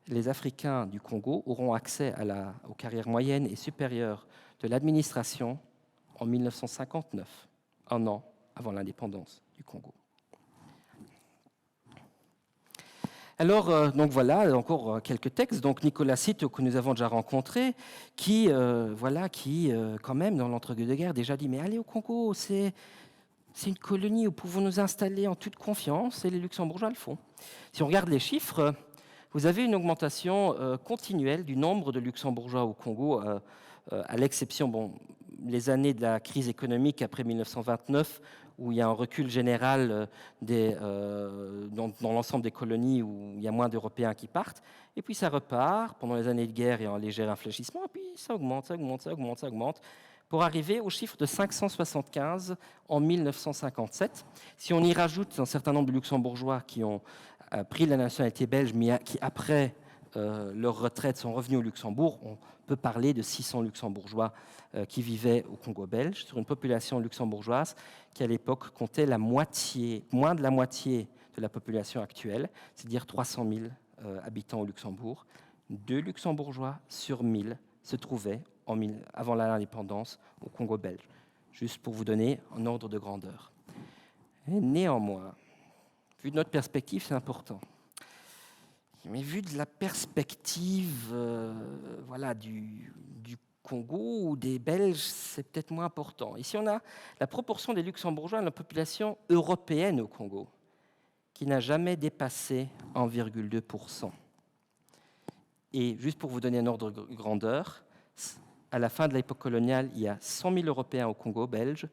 [SPEAKER 2] Les Africains du Congo auront accès aux carrières moyennes et supérieures de l'administration en 1959, un an avant l'indépendance du Congo. Alors, donc voilà, encore quelques textes. Donc Nicolas Cito, que nous avons déjà rencontré, qui quand même, dans l'entre-deux-guerres, déjà dit « Mais allez au Congo, c'est une colonie où pouvons nous installer en toute confiance, et les Luxembourgeois le font. » Si on regarde les chiffres, vous avez une augmentation continuelle du nombre de Luxembourgeois au Congo, à l'exception, les années de la crise économique après 1929 où il y a un recul général dans l'ensemble des colonies où il y a moins d'Européens qui partent. Et puis ça repart pendant les années de guerre et un léger infléchissement, et puis ça augmente, pour arriver au chiffre de 575 en 1957. Si on y rajoute un certain nombre de luxembourgeois qui ont pris la nationalité belge, mais qui après leur retraite sont revenus au Luxembourg, on peut parler de 600 luxembourgeois qui vivaient au Congo belge, sur une population luxembourgeoise qui à l'époque comptait moins de la moitié de la population actuelle, c'est-à-dire 300 000 habitants au Luxembourg. 2 luxembourgeois sur 1000 se trouvaient avant l'indépendance au Congo belge, juste pour vous donner un ordre de grandeur. Et néanmoins, vu de notre perspective, c'est important. Mais vu de la perspective du Congo ou des Belges, c'est peut-être moins important. Ici, on a la proportion des Luxembourgeois dans la population européenne au Congo, qui n'a jamais dépassé 1,2%. Et juste pour vous donner un ordre de grandeur, à la fin de l'époque coloniale, il y a 100 000 Européens au Congo belge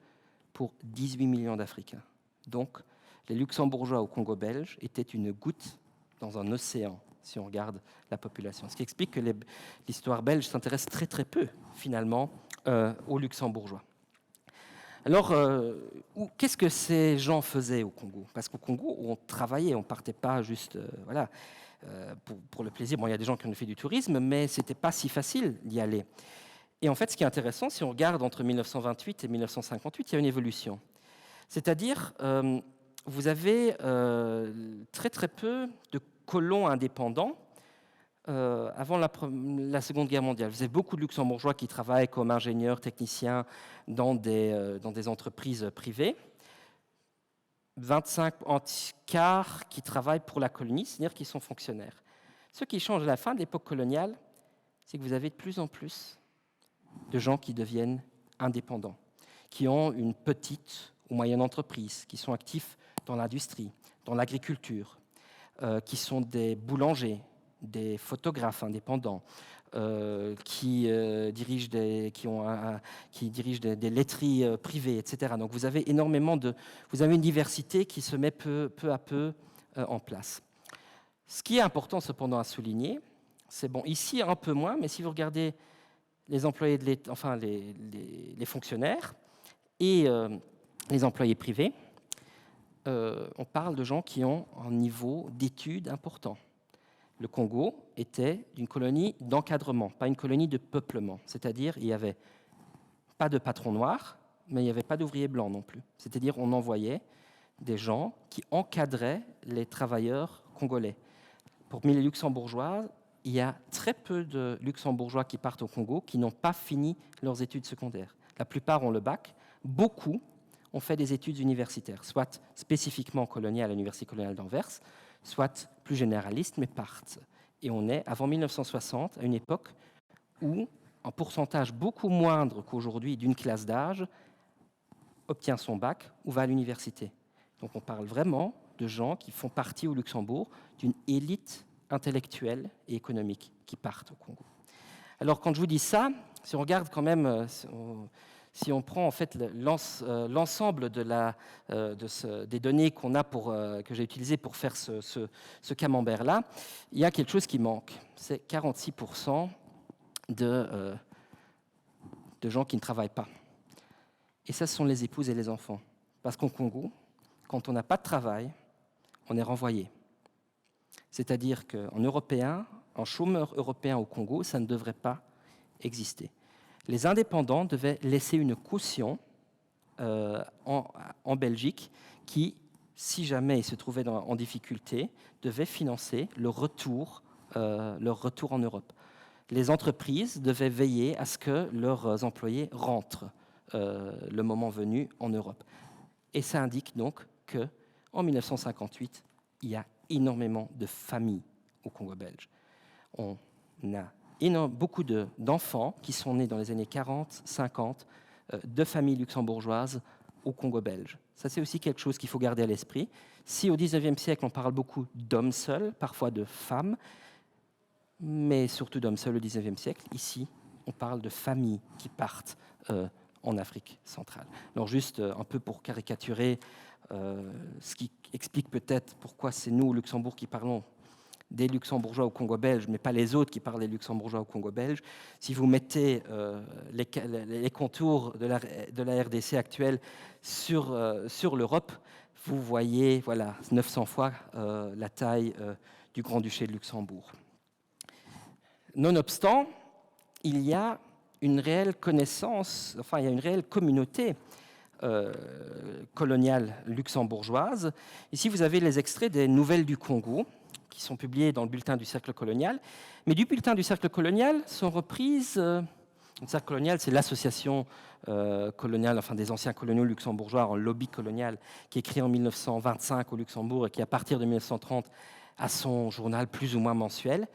[SPEAKER 2] pour 18 millions d'Africains. Donc, les Luxembourgeois au Congo belge étaient une goutte dans un océan, si on regarde la population. Ce qui explique que l'histoire belge s'intéresse très très peu, finalement, aux Luxembourgeois. Alors, qu'est-ce que ces gens faisaient au Congo? Parce qu'au Congo, on travaillait, on ne partait pas juste pour le plaisir. Bon, il y a des gens qui ont fait du tourisme, mais ce n'était pas si facile d'y aller. Et en fait, ce qui est intéressant, si on regarde entre 1928 et 1958, il y a une évolution. C'est-à-dire, vous avez très très peu de colons indépendants avant la Seconde Guerre mondiale. Vous avez beaucoup de luxembourgeois qui travaillent comme ingénieurs, techniciens dans des entreprises privées. 25 en quart qui travaillent pour la colonie, c'est-à-dire qui sont fonctionnaires. Ce qui change à la fin de l'époque coloniale, c'est que vous avez de plus en plus de gens qui deviennent indépendants, qui ont une petite ou moyenne entreprise, qui sont actifs dans l'industrie, dans l'agriculture, qui sont des boulangers, des photographes indépendants, qui dirigent des laiteries privées, etc. Donc vous avez une diversité qui se met peu à peu en place. Ce qui est important cependant à souligner, c'est ici un peu moins, mais si vous regardez les employés de l'État, enfin les fonctionnaires et les employés privés, on parle de gens qui ont un niveau d'études important. Le Congo était une colonie d'encadrement, pas une colonie de peuplement. C'est-à-dire, il n'y avait pas de patron noir, mais il n'y avait pas d'ouvriers blancs non plus. C'est-à-dire, on envoyait des gens qui encadraient les travailleurs congolais. Pour les luxembourgeois, il y a très peu de luxembourgeois qui partent au Congo qui n'ont pas fini leurs études secondaires. La plupart ont le bac. Beaucoup ont fait des études universitaires, soit spécifiquement coloniales à l'Université coloniale d'Anvers, soit plus généralistes, mais partent. Et on est, avant 1960, à une époque où un pourcentage beaucoup moindre qu'aujourd'hui d'une classe d'âge obtient son bac ou va à l'université. Donc on parle vraiment de gens qui font partie au Luxembourg d'une élite intellectuelle et économique qui partent au Congo. Alors quand je vous dis ça, si on regarde quand même, si on prend en fait l'ensemble des données qu'on a que j'ai utilisées pour faire ce camembert-là, il y a quelque chose qui manque. C'est 46% de gens qui ne travaillent pas. Et ça, ce sont les épouses et les enfants. Parce qu'au Congo, quand on n'a pas de travail, on est renvoyé. C'est-à-dire qu'en Européen, un chômeur européen au Congo, ça ne devrait pas exister. Les indépendants devaient laisser une caution en Belgique qui, si jamais ils se trouvaient en difficulté, devait financer leur retour en Europe. Les entreprises devaient veiller à ce que leurs employés rentrent le moment venu en Europe. Et ça indique donc qu'en 1958, il y a énormément de familles au Congo belge. On a beaucoup d'enfants qui sont nés dans les années 40, 50, de familles luxembourgeoises au Congo belge. Ça, c'est aussi quelque chose qu'il faut garder à l'esprit. Si au XIXe siècle, on parle beaucoup d'hommes seuls, parfois de femmes, mais surtout d'hommes seuls au XIXe siècle, ici, on parle de familles qui partent en Afrique centrale. Alors juste un peu pour caricaturer, ce qui explique peut-être pourquoi c'est nous au Luxembourg qui parlons des luxembourgeois au Congo belge, mais pas les autres qui parlent des luxembourgeois au Congo belge. Si vous mettez les contours de la RDC actuelle sur l'Europe, vous voyez 900 fois la taille du Grand-Duché de Luxembourg. Nonobstant, il y a une réelle connaissance, enfin il y a une réelle communauté coloniale luxembourgeoise. Ici, vous avez les extraits des Nouvelles du Congo, qui sont publiés dans le bulletin du Cercle colonial. Mais du bulletin du Cercle colonial sont reprises... le Cercle colonial, c'est l'association coloniale, enfin des anciens coloniaux luxembourgeois en lobby colonial, qui est créée en 1925 au Luxembourg et qui, à partir de 1930, a son journal plus ou moins mensuel.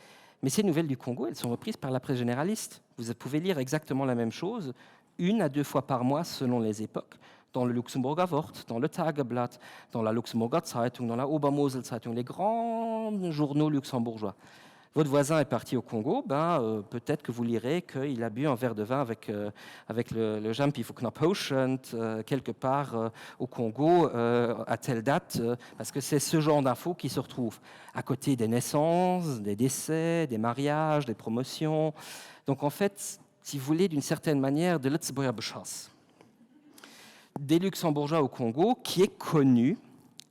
[SPEAKER 2] Mais ces Nouvelles du Congo, elles sont reprises par la presse généraliste. Vous pouvez lire exactement la même chose, 1 à 2 fois par mois selon les époques, dans le Luxemburger Wort, dans le Tageblatt, dans la Luxemburger Zeitung, dans la Obermosel Zeitung, les grands journaux luxembourgeois. Votre voisin est parti au Congo, peut-être que vous lirez qu'il a bu un verre de vin avec le Jampi Knaphoschent quelque part au Congo à telle date, parce que c'est ce genre d'infos qui se retrouvent à côté des naissances, des décès, des mariages, des promotions. Donc en fait, si vous voulez, d'une certaine manière, de l'Etzboer Beschass. Des Luxembourgeois au Congo, qui est connu,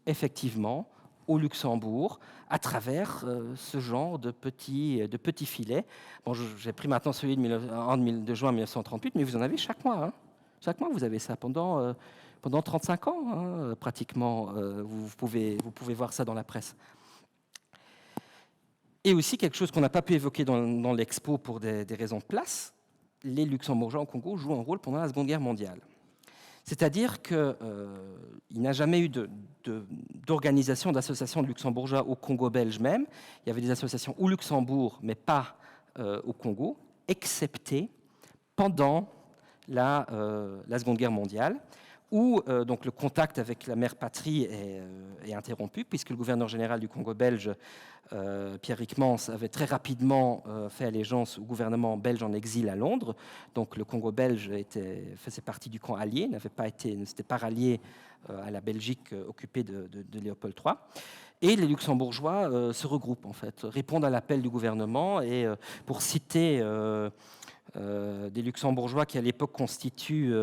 [SPEAKER 2] effectivement, au Luxembourg, à travers ce genre de petits filets. Bon, j'ai pris maintenant celui de juin 1938, mais vous en avez chaque mois. Hein. Chaque mois, vous avez ça pendant 35 ans, hein, pratiquement. Vous pouvez voir ça dans la presse. Et aussi, quelque chose qu'on n'a pas pu évoquer dans l'expo pour des raisons de place, les Luxembourgeois au Congo jouent un rôle pendant la Seconde Guerre mondiale. C'est-à-dire qu'il n'y a jamais eu d'organisation, d'association de luxembourgeois au Congo belge même. Il y avait des associations au Luxembourg, mais pas au Congo, excepté pendant la Seconde Guerre mondiale, où donc le contact avec la mère patrie est interrompu, puisque le gouverneur général du Congo belge, Pierre Ryckmans, avait très rapidement fait allégeance au gouvernement belge en exil à Londres. Donc le Congo belge faisait partie du camp allié, ne s'était pas rallié à la Belgique occupée de Léopold III. Et les Luxembourgeois se regroupent, en fait, répondent à l'appel du gouvernement. Et pour citer des Luxembourgeois qui, à l'époque, constituent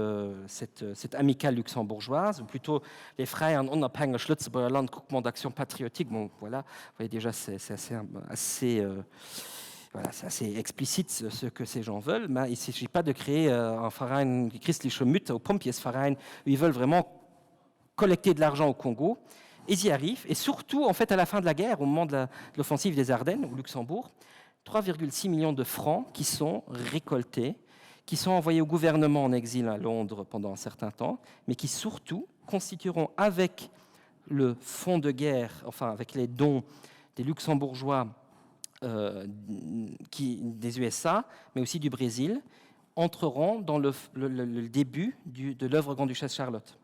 [SPEAKER 2] cette amicale luxembourgeoise, ou plutôt les Frères Unabhängige Schlützeburger Land, groupement d'action patriotique. Bon, voilà, vous voyez déjà, c'est assez explicite ce que ces gens veulent. Mais il ne s'agit pas de créer un Verein Christliche Mütter ou Pompiers-Verein, où ils veulent vraiment collecter de l'argent au Congo. Ils y arrivent, et surtout, en fait, à la fin de la guerre, au moment de l'offensive des Ardennes, au Luxembourg, 3,6 millions de francs qui sont récoltés, qui sont envoyés au gouvernement en exil à Londres pendant un certain temps, mais qui surtout constitueront avec le fonds de guerre, enfin avec les dons des Luxembourgeois des USA, mais aussi du Brésil, entreront dans le début de l'œuvre Grand-Duchesse Charlotte.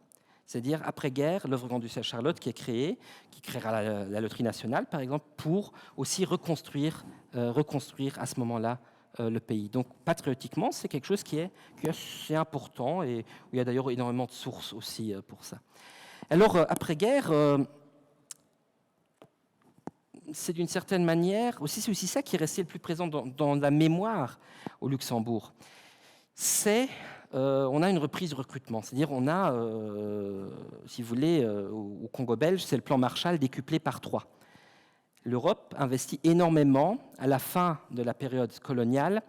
[SPEAKER 2] C'est-à-dire, après-guerre, l'œuvre Grand-Duchesse Charlotte qui est créée, qui créera la loterie nationale, par exemple, pour aussi reconstruire à ce moment-là le pays. Donc, patriotiquement, c'est quelque chose qui est assez important et où il y a d'ailleurs énormément de sources aussi pour ça. Alors, après-guerre, c'est d'une certaine manière, c'est aussi ça qui est resté le plus présent dans la mémoire au Luxembourg. On a une reprise de recrutement, c'est-à-dire on a, si vous voulez, au Congo belge, c'est le plan Marshall décuplé par 3. L'Europe investit énormément à la fin de la période coloniale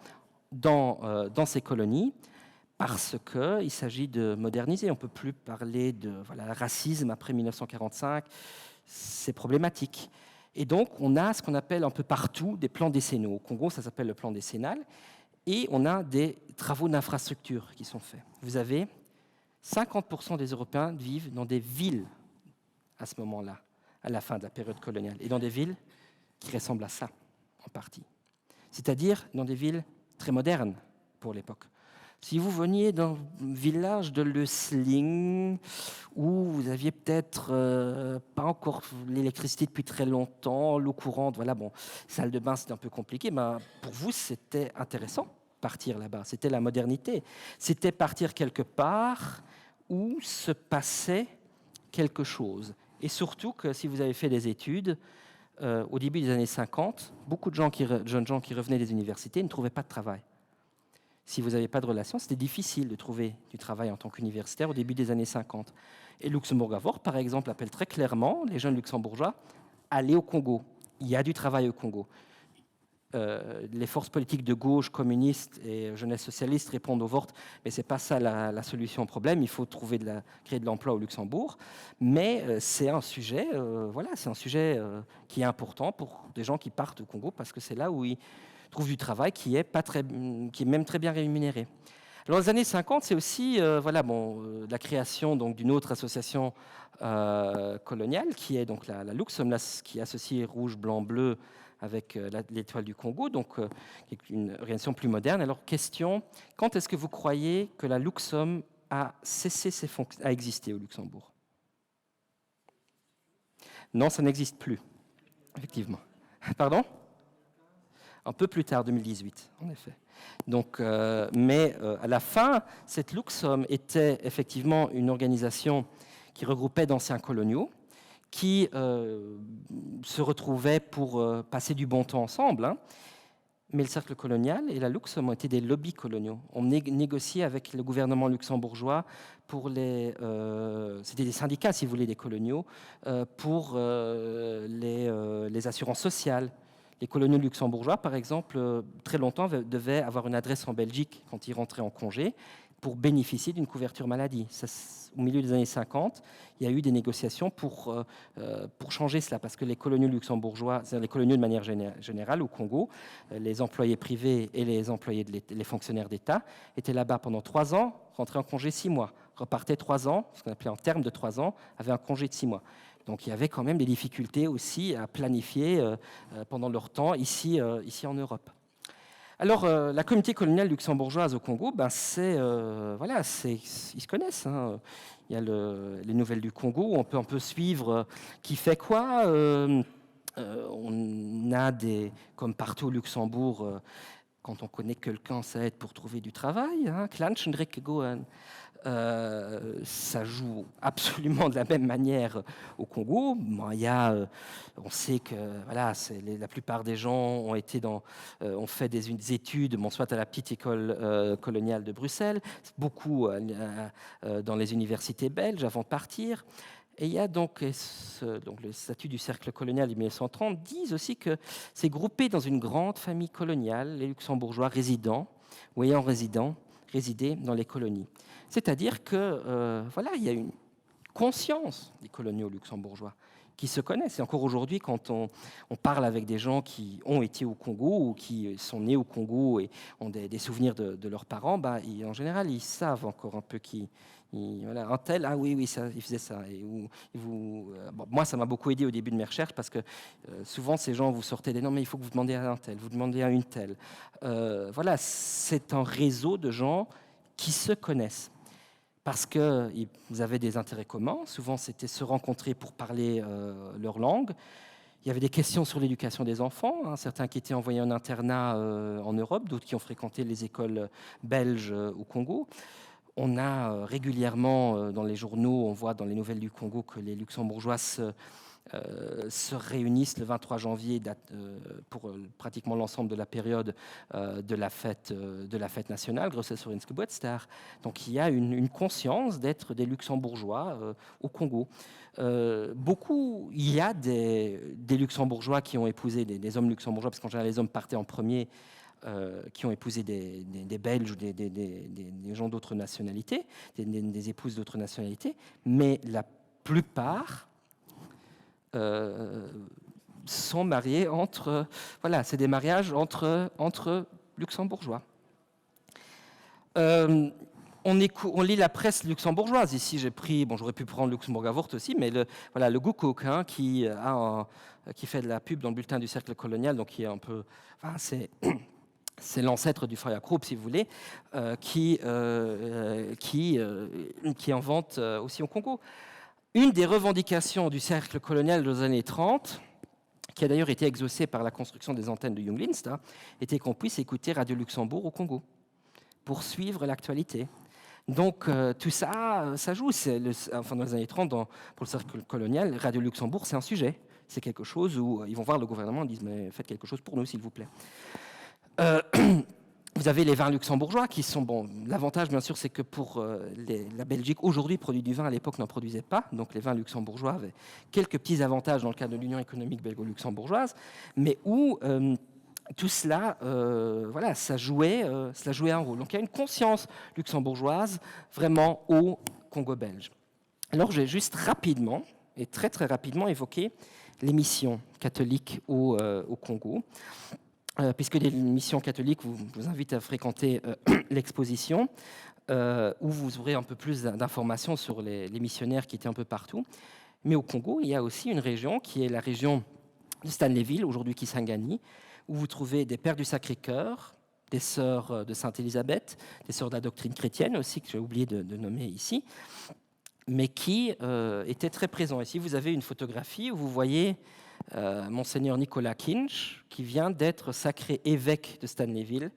[SPEAKER 2] dans ces colonies parce qu'il s'agit de moderniser. On ne peut plus parler de racisme après 1945, c'est problématique. Et donc on a ce qu'on appelle un peu partout des plans décennaux. Au Congo, ça s'appelle le plan décennal. Et on a des travaux d'infrastructure qui sont faits. Vous avez 50% des Européens vivent dans des villes à ce moment-là, à la fin de la période coloniale, et dans des villes qui ressemblent à ça, en partie. C'est-à-dire dans des villes très modernes pour l'époque. Si vous veniez dans un village de Leusling, où vous aviez peut-être pas encore l'électricité depuis très longtemps, l'eau courante, salle de bain c'était un peu compliqué, mais pour vous c'était intéressant. partir là-bas. C'était la modernité. C'était partir quelque part où se passait quelque chose. Et surtout que si vous avez fait des études, au début des années 50, beaucoup de jeunes gens qui revenaient des universités ne trouvaient pas de travail. Si vous n'avez pas de relation, c'était difficile de trouver du travail en tant qu'universitaire au début des années 50. Et Luxembourg-Avord, par exemple, appelle très clairement les jeunes luxembourgeois à aller au Congo. Il y a du travail au Congo. Les forces politiques de gauche, communistes et jeunesse socialiste répondent au vote, mais ce n'est pas ça la solution au problème. Il faut créer de l'emploi au Luxembourg. Mais c'est un sujet, c'est un sujet qui est important pour des gens qui partent au Congo parce que c'est là où ils trouvent du travail qui est même très bien rémunéré. Alors, dans les années 50, c'est aussi la création d'une autre association coloniale qui est donc la Luxem, qui associe rouge, blanc, bleu avec l'étoile du Congo, donc une organisation plus moderne. Alors, question, quand est-ce que vous croyez que la Luxem a cessé à exister au Luxembourg? Non, ça n'existe plus, effectivement. Pardon? Un peu plus tard, 2018, en effet. Donc, mais à la fin, cette Luxem était effectivement une organisation qui regroupait d'anciens coloniaux, qui se retrouvaient pour passer du bon temps ensemble. Hein. Mais le cercle colonial et la Luxem ont été des lobbies coloniaux. On négociait avec le gouvernement luxembourgeois pour c'était des syndicats, si vous voulez, des coloniaux, pour les assurances sociales. Les coloniaux luxembourgeois, par exemple, très longtemps devaient avoir une adresse en Belgique quand ils rentraient en congé pour bénéficier d'une couverture maladie. Au milieu des années 50, il y a eu des négociations pour changer cela, parce que les coloniaux luxembourgeois, c'est-à-dire les coloniaux de manière générale au Congo, les employés privés et les fonctionnaires d'État étaient là-bas pendant 3 ans, rentraient en congé 6 mois, repartaient 3 ans, ce qu'on appelait en termes de 3 ans, avaient un congé de 6 mois. Donc il y avait quand même des difficultés aussi à planifier pendant leur temps ici en Europe. Alors, la communauté coloniale luxembourgeoise au Congo, ils se connaissent. Hein. Il y a les nouvelles du Congo, où on peut un peu suivre qui fait quoi. On a comme partout au Luxembourg, quand on connaît quelqu'un, ça aide pour trouver du travail. Hein. Ça joue absolument de la même manière au Congo. Bon, on sait que la plupart des gens ont fait des études, soit à la petite école coloniale de Bruxelles, beaucoup dans les universités belges avant de partir. Et il y a donc le statut du cercle colonial de 1930 disent aussi que c'est groupé dans une grande famille coloniale, les luxembourgeois résidant ou ayant résidé dans les colonies. C'est-à-dire que il y a une conscience des coloniaux luxembourgeois qui se connaissent. Et encore aujourd'hui, quand on parle avec des gens qui ont été au Congo ou qui sont nés au Congo et ont des souvenirs de leurs parents, en général, ils savent encore un peu un tel, ah oui, ça, il faisait ça. Moi, ça m'a beaucoup aidé au début de mes recherches parce que souvent, ces gens vous sortaient des noms, mais il faut que vous demandiez à un tel, vous demandez à une telle. C'est un réseau de gens qui se connaissent. Parce qu'ils avaient des intérêts communs. Souvent, c'était se rencontrer pour parler leur langue. Il y avait des questions sur l'éducation des enfants. Hein, certains qui étaient envoyés en internat en Europe, d'autres qui ont fréquenté les écoles belges au Congo. On a régulièrement, dans les journaux, on voit dans les nouvelles du Congo que les Luxembourgeois se réunissent le 23 janvier pour pratiquement l'ensemble de la période de la fête nationale, Grosses Geburtstag. Donc il y a une conscience d'être des Luxembourgeois au Congo. Il y a des Luxembourgeois qui ont épousé des hommes luxembourgeois, parce qu'en général les hommes partaient en premier, qui ont épousé des Belges ou des gens d'autres nationalités, des épouses d'autres nationalités, mais la plupart sont mariés c'est des mariages entre luxembourgeois. On lit la presse luxembourgeoise. Ici, j'ai pris, j'aurais pu prendre Luxembourg-Avord aussi, mais le Goukouk, hein, qui fait de la pub dans le bulletin du cercle colonial, donc qui est un peu, c'est l'ancêtre du Feuergruppe, si vous voulez, qui en vente aussi au Congo. Une des revendications du cercle colonial des années 30 qui a d'ailleurs été exaucé par la construction des antennes de Junglinst, était qu'on puisse écouter Radio Luxembourg au Congo pour suivre l'actualité. Donc tout ça, ça joue. Enfin, dans les années 30, pour le cercle colonial, Radio Luxembourg, c'est un sujet. C'est quelque chose où ils vont voir le gouvernement et disent « mais faites quelque chose pour nous, s'il vous plaît ». Vous avez les vins luxembourgeois qui sont bons. L'avantage, bien sûr, c'est que pour la Belgique, aujourd'hui, produit du vin, à l'époque, n'en produisait pas. Donc les vins luxembourgeois avaient quelques petits avantages dans le cadre de l'Union économique belgo-luxembourgeoise, mais où tout cela, voilà, cela jouait un rôle. Donc il y a une conscience luxembourgeoise vraiment au Congo belge. Alors j'ai juste rapidement, et très très rapidement, évoqué les missions catholiques au Congo. Puisque les missions catholiques vous invitent à fréquenter l'exposition, où vous aurez un peu plus d'informations sur les missionnaires qui étaient un peu partout. Mais au Congo, il y a aussi une région qui est la région de Stanleyville, aujourd'hui Kisangani, où vous trouvez des Pères du Sacré-Cœur, des Sœurs de Sainte-Élisabeth, des Sœurs de la doctrine chrétienne aussi, que j'ai oublié de nommer ici, mais qui étaient très présents. Ici, vous avez une photographie où vous voyez Monseigneur Nicolas Kinch, qui vient d'être sacré évêque de Stanleyville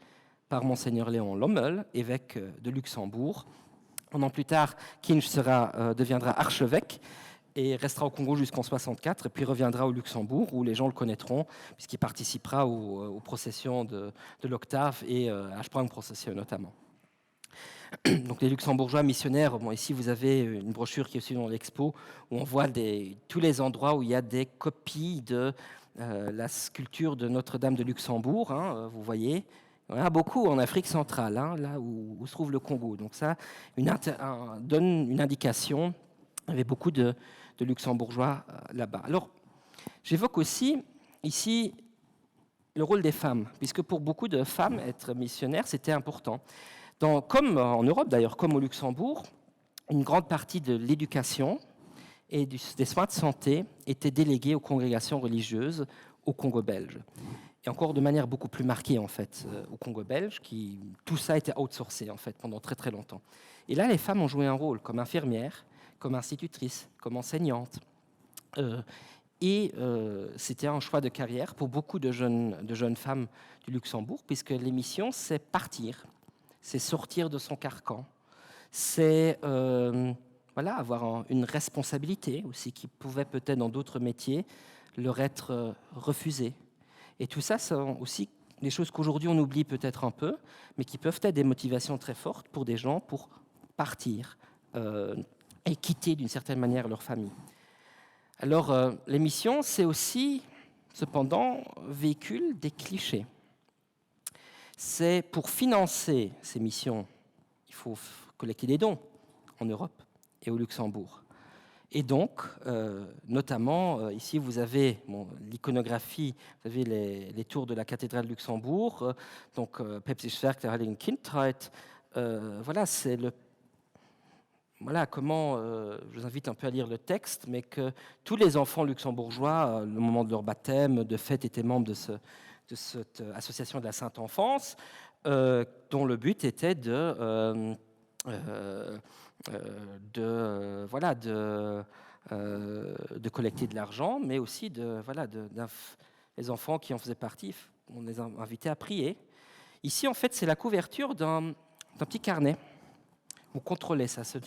[SPEAKER 2] par Monseigneur Léon Lommel, évêque de Luxembourg. Un an plus tard, Kinch deviendra archevêque et restera au Congo jusqu'en 1964, et puis reviendra au Luxembourg, où les gens le connaîtront, puisqu'il participera aux processions de l'Octave et à Sprang Procession notamment. Donc les luxembourgeois missionnaires, bon, ici vous avez une brochure qui est aussi dans l'expo, où on voit tous les endroits où il y a des copies de la sculpture de Notre-Dame de Luxembourg, vous voyez. Il y en a beaucoup en Afrique centrale, là où se trouve le Congo. Donc ça donne une indication. Il y avait beaucoup de luxembourgeois là-bas. Alors, j'évoque aussi ici le rôle des femmes, puisque pour beaucoup de femmes, être missionnaire, c'était important. Comme en Europe d'ailleurs, comme au Luxembourg, une grande partie de l'éducation et des soins de santé étaient délégués aux congrégations religieuses au Congo belge. Et encore de manière beaucoup plus marquée en fait au Congo belge, tout ça était outsourcé en fait pendant très très longtemps. Et là, les femmes ont joué un rôle comme infirmières, comme institutrices, comme enseignantes. C'était un choix de carrière pour beaucoup de jeunes femmes du Luxembourg, puisque les missions, c'est partir. C'est sortir de son carcan, c'est avoir une responsabilité aussi qui pouvait peut-être dans d'autres métiers leur être refusée. Et tout ça, sont aussi des choses qu'aujourd'hui on oublie peut-être un peu, mais qui peuvent être des motivations très fortes pour des gens pour partir et quitter d'une certaine manière leur famille. Alors, les missions, c'est aussi, cependant, véhicule des clichés. C'est pour financer ces missions, il faut collecter des dons en Europe et au Luxembourg. Et donc, notamment, ici, vous avez l'iconographie, vous avez les tours de la cathédrale de Luxembourg, donc Päpstliches der Heiligen Kindheit. C'est comment, je vous invite un peu à lire le texte, mais que tous les enfants luxembourgeois, au moment de leur baptême, de fait, étaient membres de cette association de la Sainte Enfance, dont le but était de collecter de l'argent, mais aussi les enfants qui en faisaient partie, on les a invités à prier. Ici, en fait, c'est la couverture d'un petit carnet. Vous contrôlez ça. Ce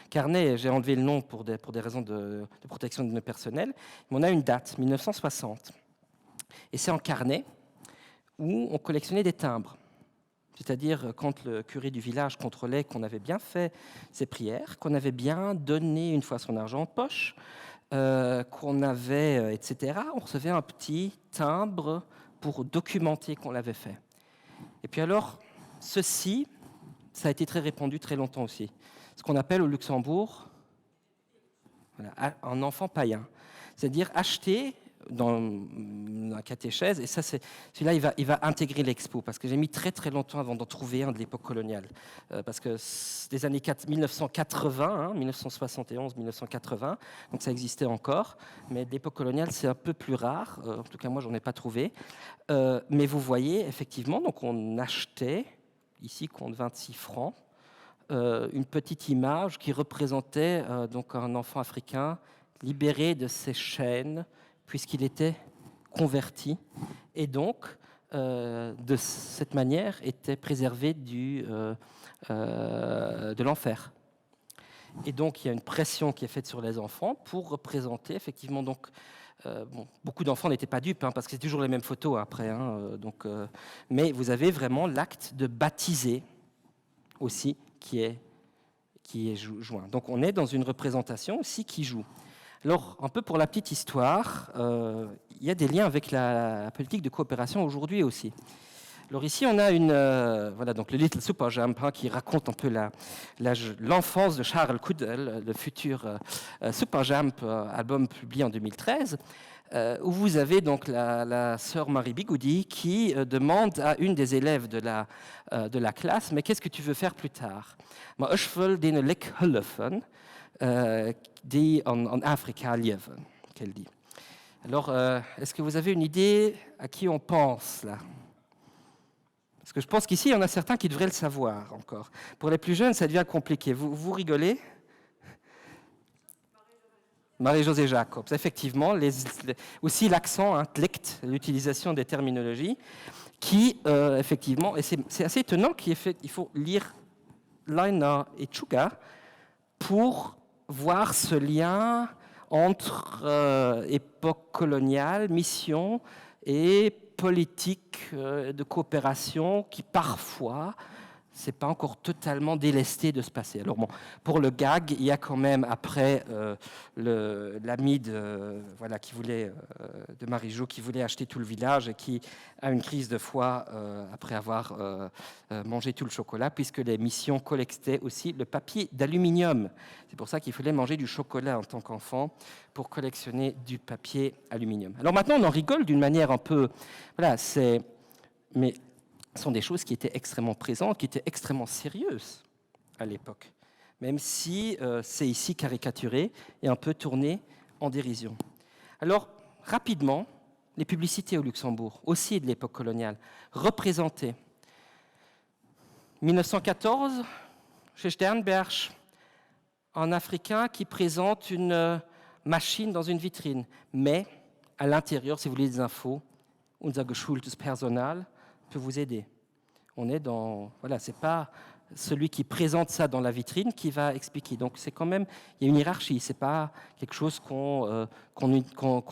[SPEAKER 2] carnet, j'ai enlevé le nom pour des raisons de protection de données personnelles, mais on a une date, 1960. Et c'est un carnet où on collectionnait des timbres. C'est-à-dire quand le curé du village contrôlait qu'on avait bien fait ses prières, qu'on avait bien donné une fois son argent en poche, qu'on avait, etc., on recevait un petit timbre pour documenter qu'on l'avait fait. Et puis alors, ceci, ça a été très répandu très longtemps aussi. Ce qu'on appelle au Luxembourg un enfant païen. C'est-à-dire acheter dans la catéchèse, et ça, celui-là, il va intégrer l'expo, parce que j'ai mis très très longtemps avant d'en trouver un de l'époque coloniale, parce que c'est des années 1980, 1971, 1980, donc ça existait encore, mais de l'époque coloniale, c'est un peu plus rare, en tout cas moi, j'en ai pas trouvé, mais vous voyez, effectivement, donc on achetait, ici, compte 26 francs, une petite image qui représentait donc un enfant africain libéré de ses chaînes, puisqu'il était convertis, et donc, de cette manière, étaient préservés de l'enfer. Et donc, il y a une pression qui est faite sur les enfants pour représenter, effectivement, donc, beaucoup d'enfants n'étaient pas dupes, parce que c'est toujours les mêmes photos après. Mais vous avez vraiment l'acte de baptiser aussi qui est joint. Donc, on est dans une représentation aussi qui joue. Alors, un peu pour la petite histoire, il y a des liens avec la politique de coopération aujourd'hui aussi. Alors ici, on a donc le Little Superjump qui raconte un peu l'enfance de Charles Coudel, le futur Superjump, album publié en 2013, où vous avez donc la sœur Marie Bigoudi qui demande à une des élèves de la classe, mais qu'est-ce que tu veux faire plus tard? Maar ich will denen lek helfen, die en Afrika leven, qu'elle dit. Alors, est-ce que vous avez une idée à qui on pense là? Parce que je pense qu'ici, il y en a certains qui devraient le savoir encore. Pour les plus jeunes, ça devient compliqué. Vous rigolez? Marie-Josée Jacobs, effectivement. Aussi l'accent, l'utilisation des terminologies, qui, effectivement, et c'est assez étonnant il faut lire Leiner et Tchouga pour voir ce lien entre époque coloniale, mission et politique de coopération qui parfois c'est pas encore totalement délesté de se passer. Alors bon, pour le gag, il y a quand même après l'ami de Marie-Jo qui voulait acheter tout le village et qui a une crise de foie après avoir mangé tout le chocolat, puisque les missions collectaient aussi le papier d'aluminium. C'est pour ça qu'il fallait manger du chocolat en tant qu'enfant pour collectionner du papier aluminium. Alors maintenant, on en rigole d'une manière un peu, mais ce sont des choses qui étaient extrêmement présentes, qui étaient extrêmement sérieuses à l'époque, même si c'est ici caricaturé et un peu tourné en dérision. Alors, rapidement, les publicités au Luxembourg, aussi de l'époque coloniale, représentées. 1914, chez Sternberg, un Africain qui présente une machine dans une vitrine, mais à l'intérieur, si vous voulez des infos, unser geschultes Personal peut vous aider. On est dans... Voilà, c'est pas celui qui présente ça dans la vitrine qui va expliquer. Donc, c'est quand même... Il y a une hiérarchie, c'est pas quelque chose qu'on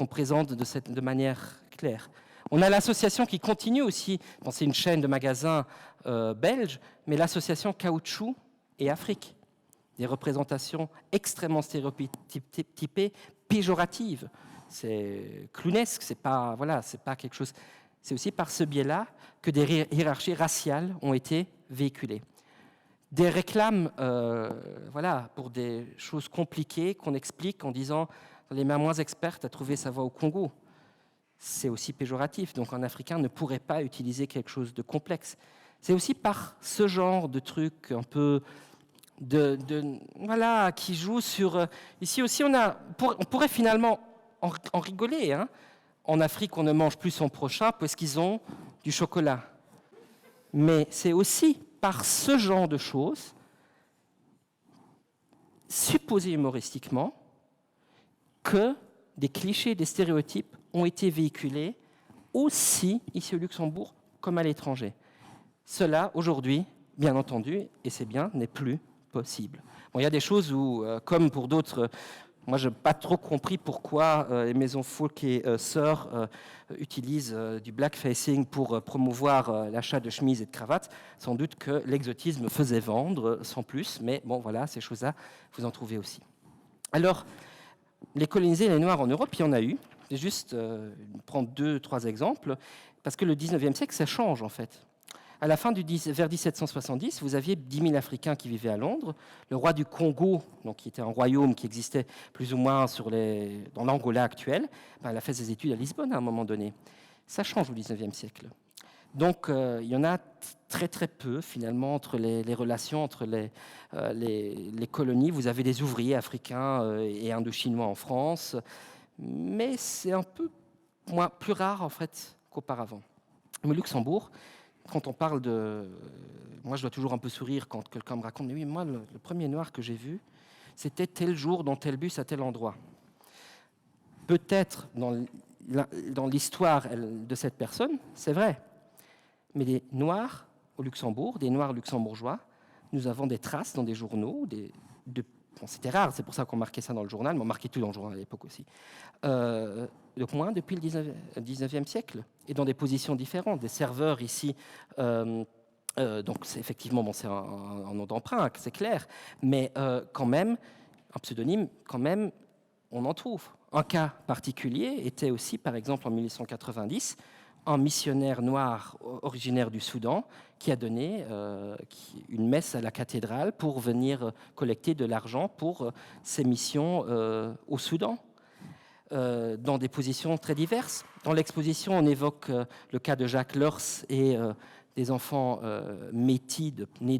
[SPEAKER 2] présente de manière claire. On a l'association qui continue aussi, bon, c'est une chaîne de magasins belge, mais l'association Caoutchouc et Afrique. Des représentations extrêmement stéréotypées, péjoratives. C'est clownesque, c'est pas quelque chose... C'est aussi par ce biais-là que des hiérarchies raciales ont été véhiculées. Des réclames pour des choses compliquées qu'on explique en disant « les mains moins expertes à trouver sa voie au Congo ». C'est aussi péjoratif, donc un Africain ne pourrait pas utiliser quelque chose de complexe. C'est aussi par ce genre de trucs un peu qui joue sur... Ici aussi, on pourrait finalement en rigoler, hein. En Afrique, on ne mange plus son prochain parce qu'ils ont du chocolat. Mais c'est aussi par ce genre de choses, supposées humoristiquement, que des clichés, des stéréotypes ont été véhiculés aussi ici au Luxembourg comme à l'étranger. Cela, aujourd'hui, bien entendu, et c'est bien, n'est plus possible. Bon, il y a des choses où, comme pour d'autres... Moi, je n'ai pas trop compris pourquoi les maisons Folk et Sœurs utilisent du blackfacing pour promouvoir l'achat de chemises et de cravates. Sans doute que l'exotisme faisait vendre, sans plus. Mais bon, voilà, ces choses-là, vous en trouvez aussi. Alors, les colonisés, les Noirs en Europe, il y en a eu. Je vais juste prendre 2-3 exemples. Parce que le 19e siècle, ça change, en fait. À la fin vers 1770, vous aviez 10 000 Africains qui vivaient à Londres. Le roi du Congo, donc, qui était un royaume qui existait plus ou moins dans l'Angola actuel, il a fait ses études à Lisbonne à un moment donné. Ça change au 19e siècle. Donc, il y en a très très peu, finalement, entre les relations entre les colonies. Vous avez des ouvriers africains et indo-chinois en France, mais c'est un peu plus rare, en fait, qu'auparavant. Au Luxembourg, quand on parle de... Moi, je dois toujours un peu sourire quand quelqu'un me raconte « Mais oui, moi, le premier noir que j'ai vu, c'était tel jour dans tel bus à tel endroit. » Peut-être, dans dans l'histoire de cette personne, c'est vrai. Mais des Noirs au Luxembourg, des Noirs luxembourgeois, nous avons des traces dans des journaux, c'était rare, c'est pour ça qu'on marquait ça dans le journal, mais on marquait tout dans le journal à l'époque aussi. Donc moins depuis le 19e siècle, et dans des positions différentes, des serveurs ici. Donc c'est effectivement, bon, c'est un nom d'emprunt, c'est clair, mais quand même, un pseudonyme, quand même, on en trouve. Un cas particulier était aussi, par exemple, en 1890, un missionnaire noir originaire du Soudan qui a donné une messe à la cathédrale pour venir collecter de l'argent pour ses missions au Soudan, dans des positions très diverses. Dans l'exposition, on évoque le cas de Jacques Leurs et des enfants métis, nés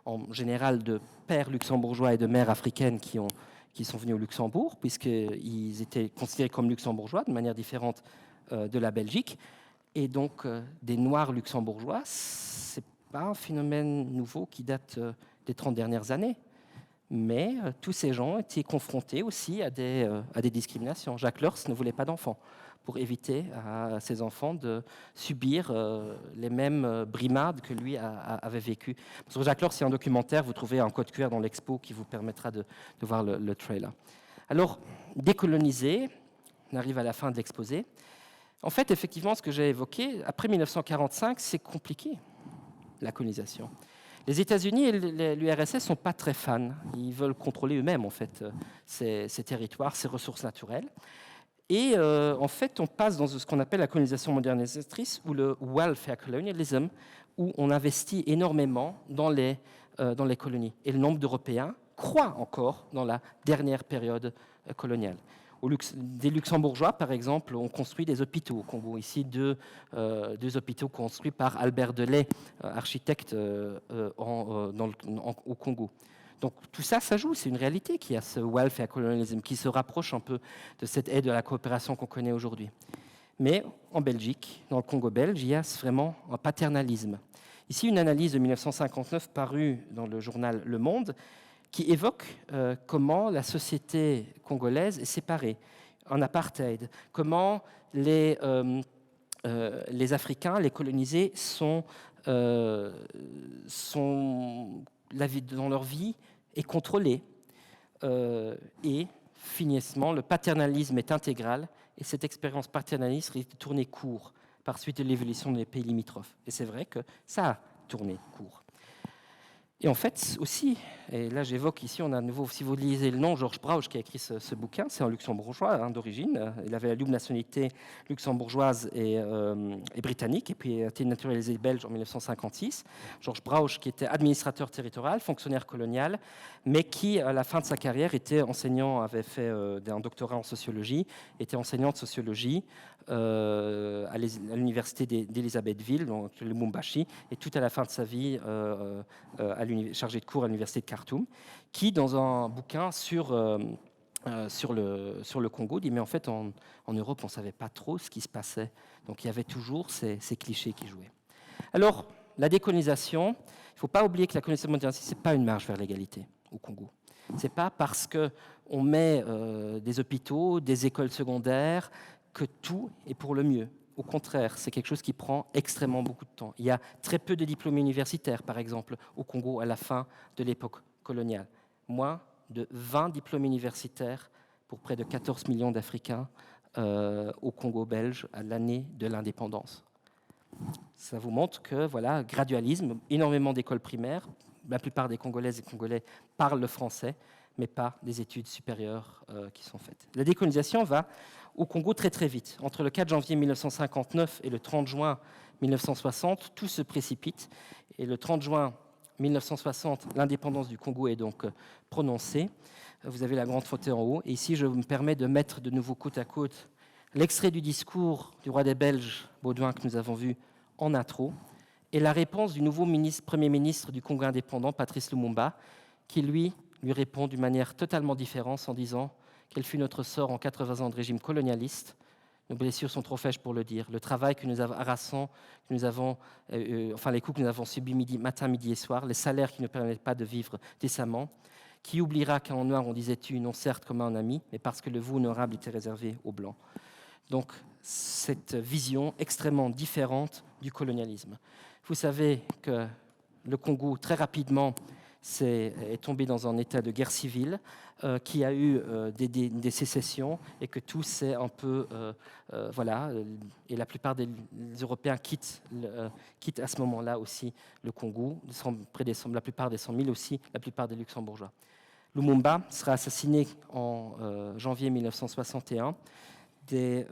[SPEAKER 2] en général de pères luxembourgeois et de mères africaines qui sont venus au Luxembourg, puisqu'ils étaient considérés comme luxembourgeois de manière différente de la Belgique. Et donc, des Noirs luxembourgeois, ce n'est pas un phénomène nouveau qui date des 30 dernières années. Mais tous ces gens étaient confrontés aussi à des discriminations. Jacques Leurs ne voulait pas d'enfants pour éviter à ses enfants de subir les mêmes brimades que lui avait vécues. Sur Jacques Leurs, il y a un documentaire, vous trouvez un code QR dans l'expo qui vous permettra de voir le trailer. Alors, décoloniser, on arrive à la fin de l'exposé. En fait, effectivement, ce que j'ai évoqué, après 1945, c'est compliqué, la colonisation. Les États-Unis et l'URSS ne sont pas très fans. Ils veulent contrôler eux-mêmes, en fait, ces territoires, ces ressources naturelles. Et en fait, on passe dans ce qu'on appelle la colonisation modernisatrice ou le welfare colonialism, où on investit énormément dans les colonies. Et le nombre d'Européens croît encore dans la dernière période coloniale. Des Luxembourgeois, par exemple, ont construit des hôpitaux au Congo. Ici, deux hôpitaux construits par Albert Delay, architecte au Congo. Donc tout ça, ça joue, c'est une réalité qu'il y a ce welfare colonialism qui se rapproche un peu de cette aide à la coopération qu'on connaît aujourd'hui. Mais en Belgique, dans le Congo belge, il y a vraiment un paternalisme. Ici, une analyse de 1959 parue dans le journal Le Monde qui évoque comment la société congolaise est séparée, en apartheid, comment les Africains, les colonisés, dans leur vie est contrôlée. Et finalement, le paternalisme est intégral, et cette expérience paternaliste risque de tourner court par suite de l'évolution des pays limitrophes. Et c'est vrai que ça a tourné court. Et en fait, aussi, et là j'évoque ici, on a à nouveau, si vous lisez le nom, Georges Brauch qui a écrit ce bouquin, c'est un luxembourgeois d'origine, il avait la double nationalité luxembourgeoise et britannique, et puis il a été naturalisé belge en 1956. Georges Brauch qui était administrateur territorial, fonctionnaire colonial, mais qui, à la fin de sa carrière, était enseignant, avait fait un doctorat en sociologie, était enseignant de sociologie à l'université d'Elisabethville, donc le Lubumbashi, et tout à la fin de sa vie chargé de cours à l'université de Khartoum, qui, dans un bouquin sur le Congo, dit mais en fait en Europe on ne savait pas trop ce qui se passait, donc il y avait toujours ces clichés qui jouaient. Alors la décolonisation, il ne faut pas oublier que la colonisation moderniste, ce n'est pas une marche vers l'égalité au Congo. Ce n'est pas parce qu'on met des hôpitaux, des écoles secondaires, que tout est pour le mieux. Au contraire, c'est quelque chose qui prend extrêmement beaucoup de temps. Il y a très peu de diplômés universitaires, par exemple, au Congo à la fin de l'époque coloniale. Moins de 20 diplômes universitaires pour près de 14 millions d'Africains au Congo belge à l'année de l'indépendance. Ça vous montre que, voilà, gradualisme, énormément d'écoles primaires. La plupart des Congolaises et Congolais parlent le français, mais pas des études supérieures qui sont faites. La décolonisation va au Congo très très vite. Entre le 4 janvier 1959 et le 30 juin 1960, tout se précipite. Et le 30 juin 1960, l'indépendance du Congo est donc prononcée. Vous avez la grande photo en haut. Et ici, je me permets de mettre de nouveau côte à côte l'extrait du discours du roi des Belges, Baudouin, que nous avons vu en intro, et la réponse du nouveau Premier ministre du Congo indépendant, Patrice Lumumba, qui lui répond d'une manière totalement différente en disant « Quel fut notre sort en 80 ans de régime colonialiste ? Nos blessures sont trop fraîches pour le dire. Le travail que nous avons harassant, les coups que nous avons subis matin, midi et soir, les salaires qui ne permettent pas de vivre décemment. Qui oubliera qu'en noir on disait tu, non certes comme un ami, mais parce que le vous honorable était réservé aux blancs. » Donc, cette vision extrêmement différente du colonialisme. Vous savez que le Congo, très rapidement, est tombé dans un état de guerre civile qui a eu des sécessions et que tout s'est un peu... et la plupart des Européens quittent à ce moment-là aussi le Congo, la plupart des 100 000 aussi, la plupart des Luxembourgeois. Lumumba sera assassiné en janvier 1961. Des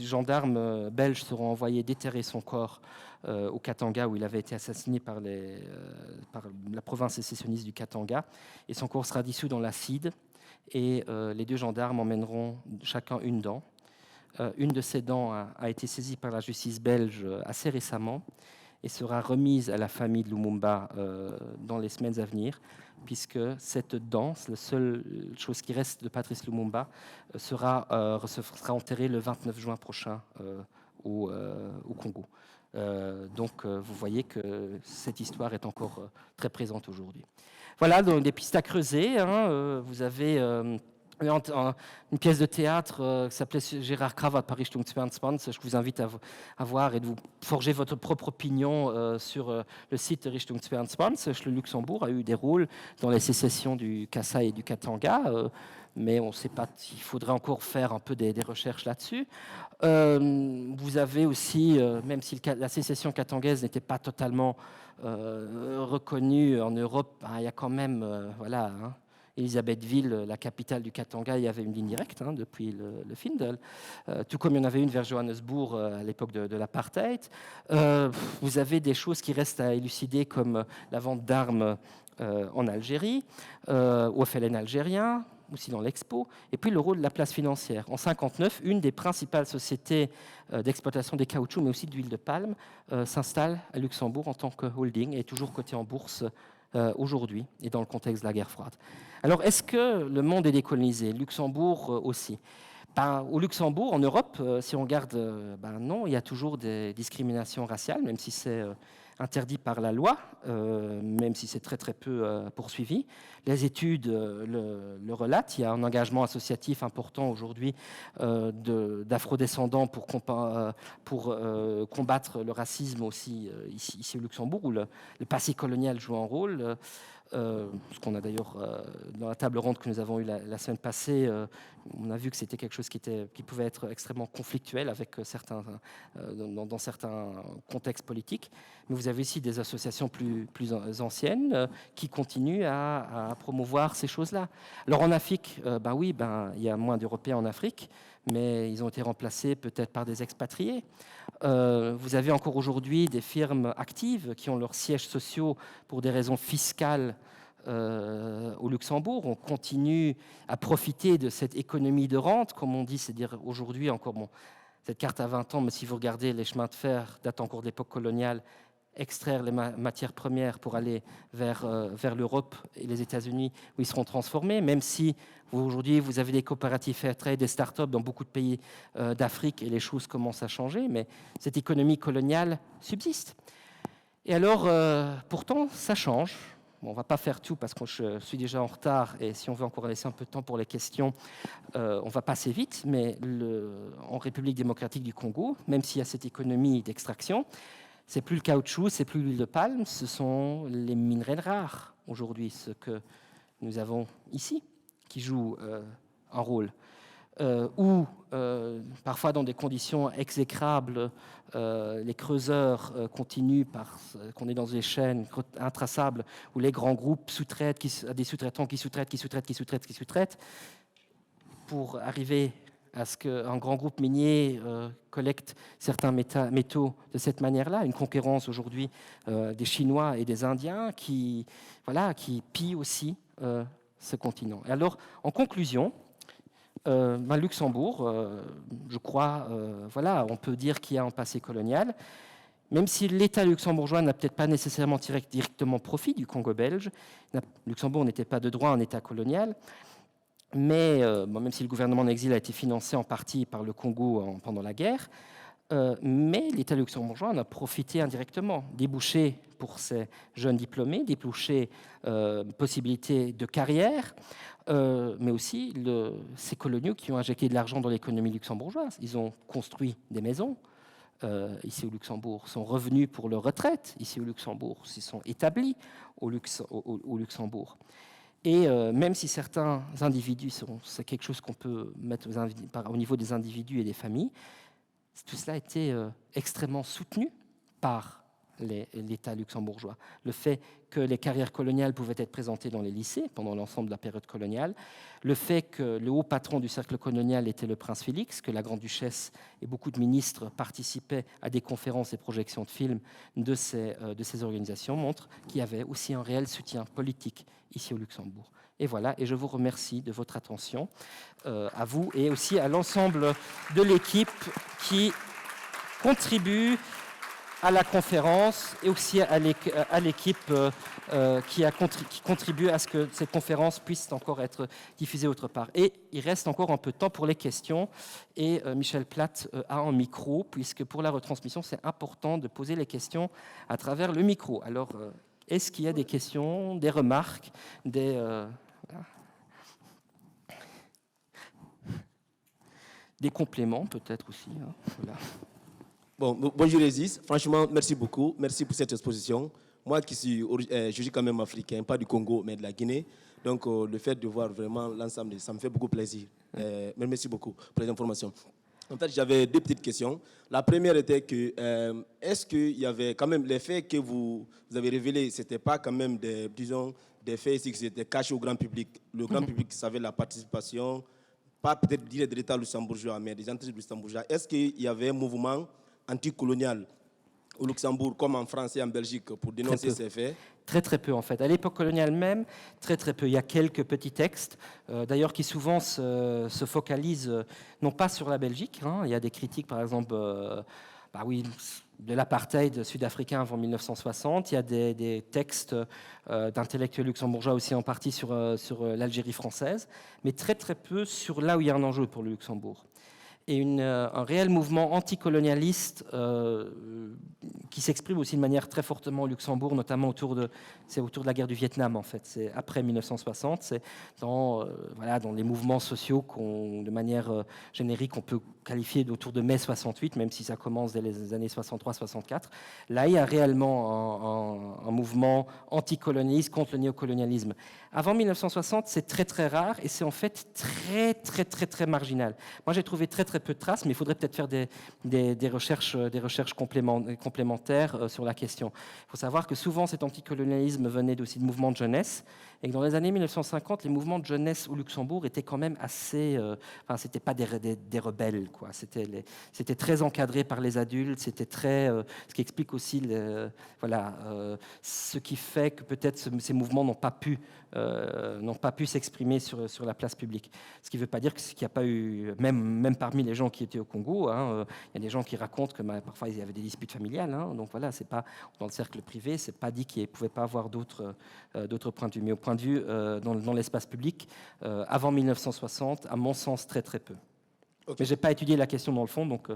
[SPEAKER 2] gendarmes belges seront envoyés déterrer son corps au Katanga, où il avait été assassiné par la province sécessionniste du Katanga. Et son corps sera dissous dans l'acide. Et les 2 gendarmes emmèneront chacun une dent. Une de ces dents a été saisie par la justice belge assez récemment et sera remise à la famille de Lumumba dans les semaines à venir, puisque cette dent, la seule chose qui reste de Patrice Lumumba, sera enterrée le 29 juin prochain au Congo. Donc vous voyez que cette histoire est encore très présente aujourd'hui. Voilà, donc des pistes à creuser. Vous avez une pièce de théâtre qui s'appelait Gérard Kravat par Richtung 22. Je vous invite à voir et de vous forger votre propre opinion sur le site de Richtung 22. Le Luxembourg a eu des rôles dans les sécessions du Kasaï et du Katanga, mais on ne sait pas, il faudrait encore faire un peu des recherches là-dessus. Vous avez aussi, même si la sécession katangaise n'était pas totalement reconnue en Europe, il y a quand même, Elisabethville, la capitale du Katanga, il y avait une ligne directe depuis le Findel, tout comme il y en avait une vers Johannesburg à l'époque de l'apartheid. Vous avez des choses qui restent à élucider, comme la vente d'armes en Algérie, au FLN algérien, aussi dans l'Expo, et puis le rôle de la place financière. En 1959, une des principales sociétés d'exploitation des caoutchoucs, mais aussi d'huile de palme, s'installe à Luxembourg en tant que holding et est toujours cotée en bourse aujourd'hui et dans le contexte de la guerre froide. Alors, est-ce que le monde est décolonisé? Luxembourg aussi. Au Luxembourg, en Europe, si on regarde, non, il y a toujours des discriminations raciales, même si c'est interdit par la loi, même si c'est très très peu poursuivi. Les études le relatent. Il y a un engagement associatif important aujourd'hui d'afrodescendants pour combattre le racisme aussi ici au Luxembourg, où le passé colonial joue un rôle. Ce qu'on a d'ailleurs dans la table ronde que nous avons eue la semaine passée, on a vu que c'était quelque chose qui pouvait être extrêmement conflictuel avec dans certains contextes politiques. Mais vous avez aussi des associations plus anciennes qui continuent à promouvoir ces choses-là. Alors en Afrique, il y a moins d'Européens en Afrique, mais ils ont été remplacés peut-être par des expatriés. Vous avez encore aujourd'hui des firmes actives qui ont leurs sièges sociaux pour des raisons fiscales au Luxembourg. On continue à profiter de cette économie de rente, comme on dit, c'est-à-dire aujourd'hui encore, cette carte a 20 ans, mais si vous regardez les chemins de fer, datent encore de l'époque coloniale, extraire les matières premières pour aller vers l'Europe et les États-Unis où ils seront transformés, même si aujourd'hui vous avez des coopératives Fairtrade, des start-up dans beaucoup de pays d'Afrique et les choses commencent à changer, mais cette économie coloniale subsiste. Et alors, pourtant, ça change. Bon, on ne va pas faire tout parce que je suis déjà en retard et si on veut encore laisser un peu de temps pour les questions, on va passer vite, mais en République démocratique du Congo, même s'il y a cette économie d'extraction, c'est plus le caoutchouc, c'est plus l'huile de palme, ce sont les minerais rares aujourd'hui, ce que nous avons ici, qui jouent un rôle. Ou parfois dans des conditions exécrables, les creuseurs continuent qu'on est dans des chaînes intraçables où les grands groupes sous-traitent, des sous-traitants qui sous-traitent, pour arriver à ce qu'un grand groupe minier collecte certains métaux de cette manière-là. Une concurrence aujourd'hui des Chinois et des Indiens qui pillent aussi ce continent. Et alors, en conclusion, Luxembourg, je crois, on peut dire qu'il y a un passé colonial, même si l'État luxembourgeois n'a peut-être pas nécessairement tiré directement profit du Congo belge. Luxembourg n'était pas de droit un État colonial, mais même si le gouvernement en exil a été financé en partie par le Congo pendant la guerre, Mais l'État luxembourgeois en a profité indirectement. Débouchés pour ces jeunes diplômés, débouchés possibilités de carrière, mais aussi ces coloniaux qui ont injecté de l'argent dans l'économie luxembourgeoise. Ils ont construit des maisons ici au Luxembourg, sont revenus pour leur retraite ici au Luxembourg, s'y sont établis au Luxembourg. Et même si certains individus, c'est quelque chose qu'on peut mettre au niveau des individus et des familles, tout cela a été extrêmement soutenu par l'État luxembourgeois. Le fait que les carrières coloniales pouvaient être présentées dans les lycées pendant l'ensemble de la période coloniale, le fait que le haut patron du cercle colonial était le prince Félix, que la grande-duchesse et beaucoup de ministres participaient à des conférences et projections de films de ces organisations, montrent qu'il y avait aussi un réel soutien politique ici au Luxembourg. Et voilà, et je vous remercie de votre attention, à vous et aussi à l'ensemble de l'équipe qui contribue à la conférence et aussi à l'équipe qui contribue à ce que cette conférence puisse encore être diffusée autre part. Et il reste encore un peu de temps pour les questions. Et Michel Platt a un micro, puisque pour la retransmission, c'est important de poser les questions à travers le micro. Alors, est-ce qu'il y a des questions, des remarques, des compléments peut-être aussi, hein, voilà.
[SPEAKER 3] Bon, bonjour Isis, franchement, merci beaucoup. Merci pour cette exposition. Moi qui je suis quand même africain, pas du Congo, mais de la Guinée. Donc, le fait de voir vraiment l'ensemble, ça me fait beaucoup plaisir. Mais merci beaucoup pour les informations. En fait, j'avais deux petites questions. La première était que, est-ce qu'il y avait quand même les faits que vous avez révélés, ce n'était pas quand même des faits qui étaient cachés au grand public. Le grand public savait la participation, pas peut-être dire de l'État luxembourgeois, mais des entreprises luxembourgeoises. Est-ce qu'il y avait un mouvement anticolonial au Luxembourg comme en France et en Belgique pour dénoncer ces faits?
[SPEAKER 2] Très très peu en fait. À l'époque coloniale même, très très peu. Il y a quelques petits textes, d'ailleurs qui souvent se focalisent non pas sur la Belgique. Hein. Il y a des critiques par exemple de l'apartheid sud-africain avant 1960. Il y a des textes d'intellectuels luxembourgeois aussi en partie sur l'Algérie française, mais très très peu sur là où il y a un enjeu pour le Luxembourg. Et un réel mouvement anticolonialiste qui s'exprime aussi de manière très fortement au Luxembourg, notamment autour de la guerre du Vietnam, en fait. C'est après 1960, c'est dans les mouvements sociaux de manière générique, on peut qualifier autour de mai 68, même si ça commence dès les années 63-64. Là, il y a réellement un mouvement anticolonialiste contre le néocolonialisme. Avant 1960, c'est très très rare et c'est en fait très très très très marginal. Moi, j'ai trouvé très très peu de traces, mais il faudrait peut-être faire des recherches complémentaires sur la question. Il faut savoir que souvent cet anticolonialisme venait aussi de mouvements de jeunesse et que dans les années 1950, les mouvements de jeunesse au Luxembourg étaient quand même assez... c'était pas des rebelles, quoi. C'était très encadré par les adultes, c'était très... ce qui explique aussi ce qui fait que peut-être ces mouvements n'ont pas pu s'exprimer sur la place publique. Ce qui ne veut pas dire qu'il n'y a pas eu, même parmi les gens qui étaient au Congo, il y a des gens qui racontent que parfois il y avait des disputes familiales. Donc voilà, c'est pas dans le cercle privé, c'est pas dit qu'il ne pouvait pas avoir d'autres points de vue. Mais au point de vue dans l'espace public, avant 1960, à mon sens, très très peu. Okay. Mais je n'ai pas étudié la question dans le fond, donc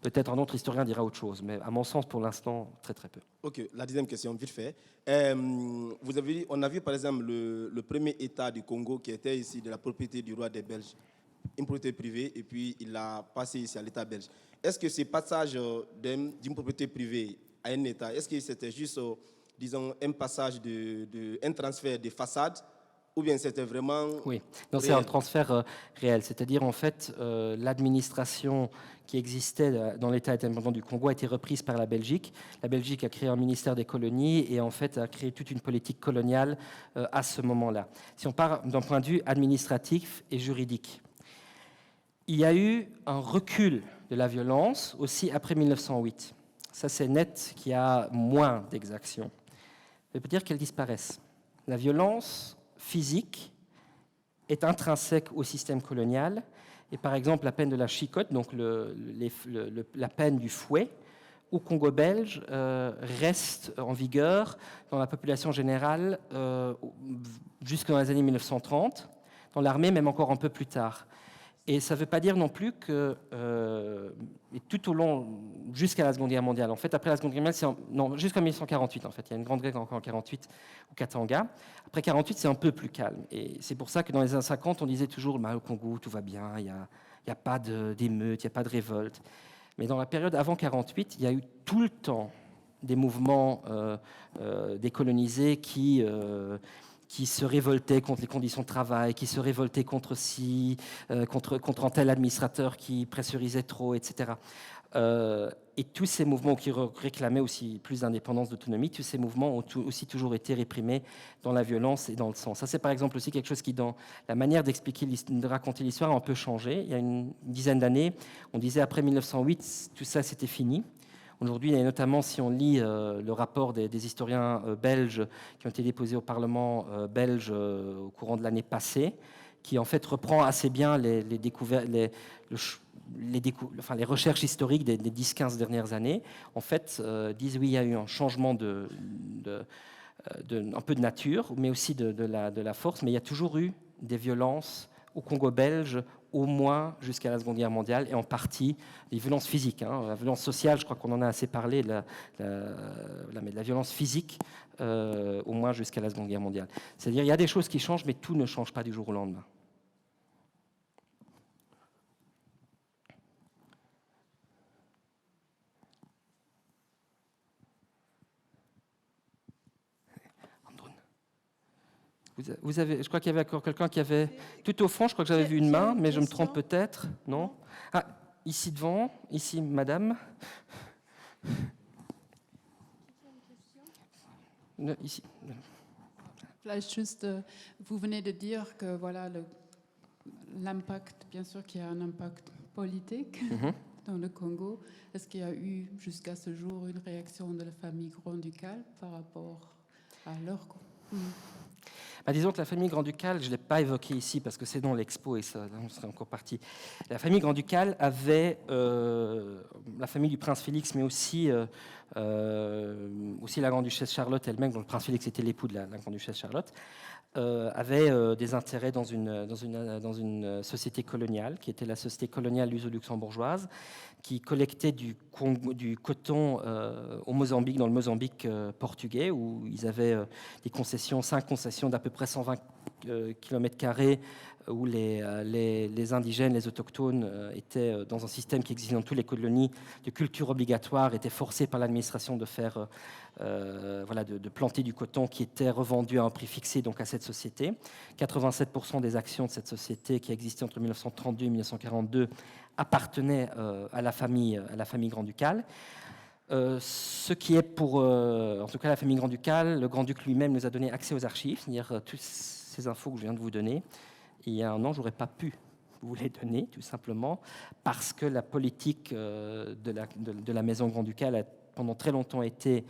[SPEAKER 2] peut-être un autre historien dira autre chose. Mais à mon sens, pour l'instant, très très peu.
[SPEAKER 3] Ok, la deuxième question, vite fait. On a vu par exemple le premier État du Congo qui était ici de la propriété du roi des Belges, une propriété privée, et puis il a passé ici à l'État belge. Est-ce que ce passage d'une propriété privée à un État, est-ce que c'était juste, disons, un passage, un transfert de façade? Ou bien c'était vraiment...
[SPEAKER 2] Oui, c'est un transfert réel. C'est-à-dire, en fait, l'administration qui existait dans l'État indépendant du Congo a été reprise par la Belgique. La Belgique a créé un ministère des colonies et, en fait, a créé toute une politique coloniale à ce moment-là. Si on part d'un point de vue administratif et juridique, il y a eu un recul de la violence aussi après 1908. Ça, c'est net qu'il y a moins d'exactions. Ça veut dire qu'elles disparaissent. La violence physique est intrinsèque au système colonial. Et par exemple, la peine de la chicotte, donc la peine du fouet, au Congo belge, reste en vigueur dans la population générale jusque dans les années 1930, dans l'armée même encore un peu plus tard. Et ça ne veut pas dire non plus que et tout au long, jusqu'à la Seconde Guerre mondiale, en fait, après la Seconde Guerre mondiale, non, jusqu'en 1948, en fait, il y a une grande guerre encore en 48 au Katanga. Après 48, c'est un peu plus calme. Et c'est pour ça que dans les années 50, on disait toujours, au Congo, tout va bien, il n'y a pas d'émeutes, il n'y a pas de révolte. Mais dans la période avant 48, il y a eu tout le temps des mouvements décolonisés qui se révoltaient contre les conditions de travail, qui se révoltaient contre contre un tel administrateur qui pressurisait trop, etc. Et tous ces mouvements qui réclamaient aussi plus d'indépendance, d'autonomie, tous ces mouvements ont aussi toujours été réprimés dans la violence et dans le sang. Ça, c'est par exemple aussi quelque chose qui, dans la manière d'expliquer, de raconter l'histoire, a un peu changé. Il y a une dizaine d'années, on disait après 1908, tout ça, c'était fini. Aujourd'hui, et notamment si on lit le rapport des historiens belges qui ont été déposés au Parlement belge au courant de l'année passée, qui en fait reprend assez bien les recherches historiques des 10-15 dernières années, en fait, disent oui, il y a eu un changement un peu de nature, mais aussi de la force, mais il y a toujours eu des violences au Congo belge, au moins jusqu'à la Seconde Guerre mondiale, et en partie des violences physiques. La violence sociale, je crois qu'on en a assez parlé, mais de la violence physique, au moins jusqu'à la Seconde Guerre mondiale. C'est-à-dire qu'il y a des choses qui changent, mais tout ne change pas du jour au lendemain. Vous avez, je crois qu'il y avait encore quelqu'un qui avait... Tout au fond, je crois que j'avais vu une main, mais je me trompe peut-être. Non ? Ah, ici devant, ici, madame. Ici.
[SPEAKER 4] Juste, vous venez de dire que voilà, l'impact, bien sûr qu'il y a un impact politique dans le Congo. Est-ce qu'il y a eu jusqu'à ce jour une réaction de la famille Grand-Ducal par rapport à leur...
[SPEAKER 2] Disons que la famille Grand-Ducal, je ne l'ai pas évoquée ici parce que c'est dans l'expo et ça on serait encore parti. La famille Grand-Ducal avait, la famille du prince Félix, mais aussi la grande-duchesse Charlotte elle-même, dont le prince Félix était l'époux de la grande-duchesse Charlotte, avait des intérêts dans une société coloniale, qui était la société coloniale luso-luxembourgeoise, qui collectait du coton au Mozambique, dans le Mozambique portugais, où ils avaient des concessions, 5 concessions d'à peu près 120 km², où les indigènes, les autochtones étaient dans un système qui existait dans toutes les colonies de culture obligatoire, étaient forcés par l'administration de faire... de planter du coton qui était revendu à un prix fixé donc à cette société. 87% des actions de cette société qui existait entre 1932 et 1942 appartenaient à la famille Grand-Ducal. Ce qui est pour, en tout cas, la famille Grand-Ducal, le Grand-Duc lui-même nous a donné accès aux archives, c'est-à-dire toutes ces infos que je viens de vous donner. Et il y a un an, je n'aurais pas pu vous les donner, tout simplement, parce que la politique de la maison Grand-Ducal a pendant très longtemps été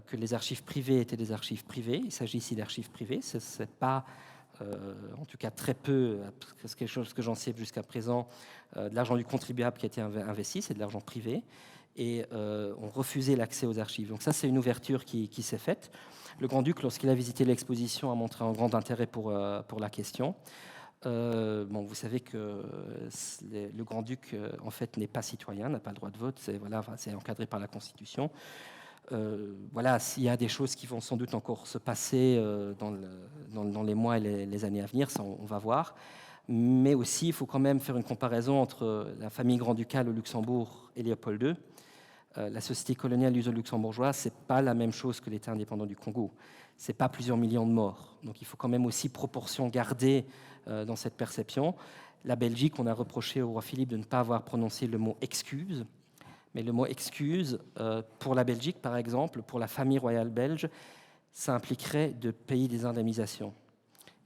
[SPEAKER 2] que les archives privées étaient des archives privées. Il s'agit ici d'archives privées. Ce n'est pas, en tout cas très peu, c'est quelque chose que j'en sais jusqu'à présent, de l'argent du contribuable qui a été investi, c'est de l'argent privé. Et on refusait l'accès aux archives. Donc ça, c'est une ouverture qui s'est faite. Le Grand-Duc, lorsqu'il a visité l'exposition, a montré un grand intérêt pour la question. Vous savez que le Grand-Duc, en fait, n'est pas citoyen, n'a pas le droit de vote. C'est encadré par la Constitution. S'il y a des choses qui vont sans doute encore se passer dans les mois et les années à venir, ça, on va voir. Mais aussi, il faut quand même faire une comparaison entre la famille Grand-Ducal au Luxembourg et Léopold II. La société coloniale luso-luxembourgeoise, ce n'est pas la même chose que l'État indépendant du Congo. Ce n'est pas plusieurs millions de morts. Donc il faut quand même aussi proportion garder dans cette perception. La Belgique, on a reproché au roi Philippe de ne pas avoir prononcé le mot « excuse ». Mais le mot « excuse », pour la Belgique, par exemple, pour la famille royale belge, ça impliquerait de payer des indemnisations.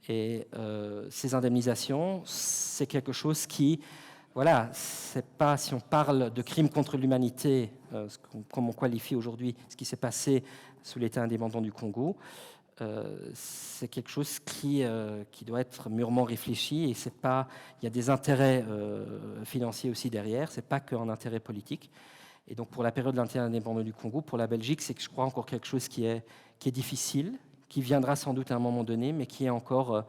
[SPEAKER 2] Et ces indemnisations, c'est quelque chose qui... c'est pas, si on parle de crimes contre l'humanité, comme on qualifie aujourd'hui ce qui s'est passé sous l'État indépendant du Congo, c'est quelque chose qui doit être mûrement réfléchi. Et c'est pas, il y a des intérêts financiers aussi derrière, c'est pas qu'un intérêt politique. Et donc pour la période de l'État indépendant du Congo, pour la Belgique, c'est que je crois encore quelque chose qui est difficile, qui viendra sans doute à un moment donné, mais qui est encore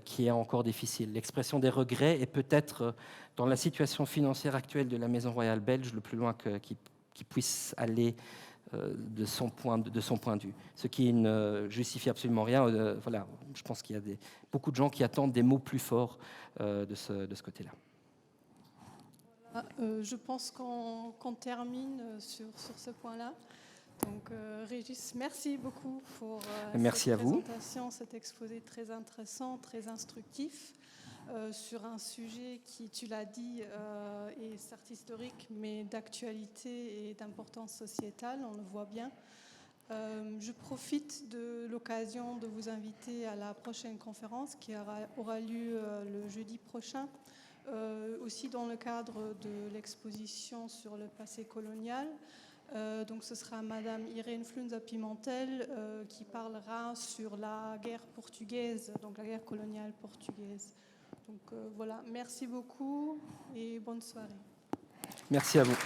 [SPEAKER 2] qui est encore difficile. L'expression des regrets est peut-être, dans la situation financière actuelle de la Maison royale belge, le plus loin qui puisse aller de son point de vue. Ce qui ne justifie absolument rien. Voilà, je pense qu'il y a beaucoup de gens qui attendent des mots plus forts de ce côté-là.
[SPEAKER 1] Je pense qu'on termine sur ce point-là. Donc, Régis, merci beaucoup pour cette présentation, cet exposé très intéressant, très instructif, sur un sujet qui, tu l'as dit, est certes historique, mais d'actualité et d'importance sociétale, on le voit bien. Je profite de l'occasion de vous inviter à la prochaine conférence qui aura lieu le jeudi prochain, aussi dans le cadre de l'exposition sur le passé colonial. Donc ce sera Madame Irène Flunza-Pimentel qui parlera sur la guerre portugaise, donc la guerre coloniale portugaise. Donc voilà, merci beaucoup et bonne soirée.
[SPEAKER 2] Merci à vous.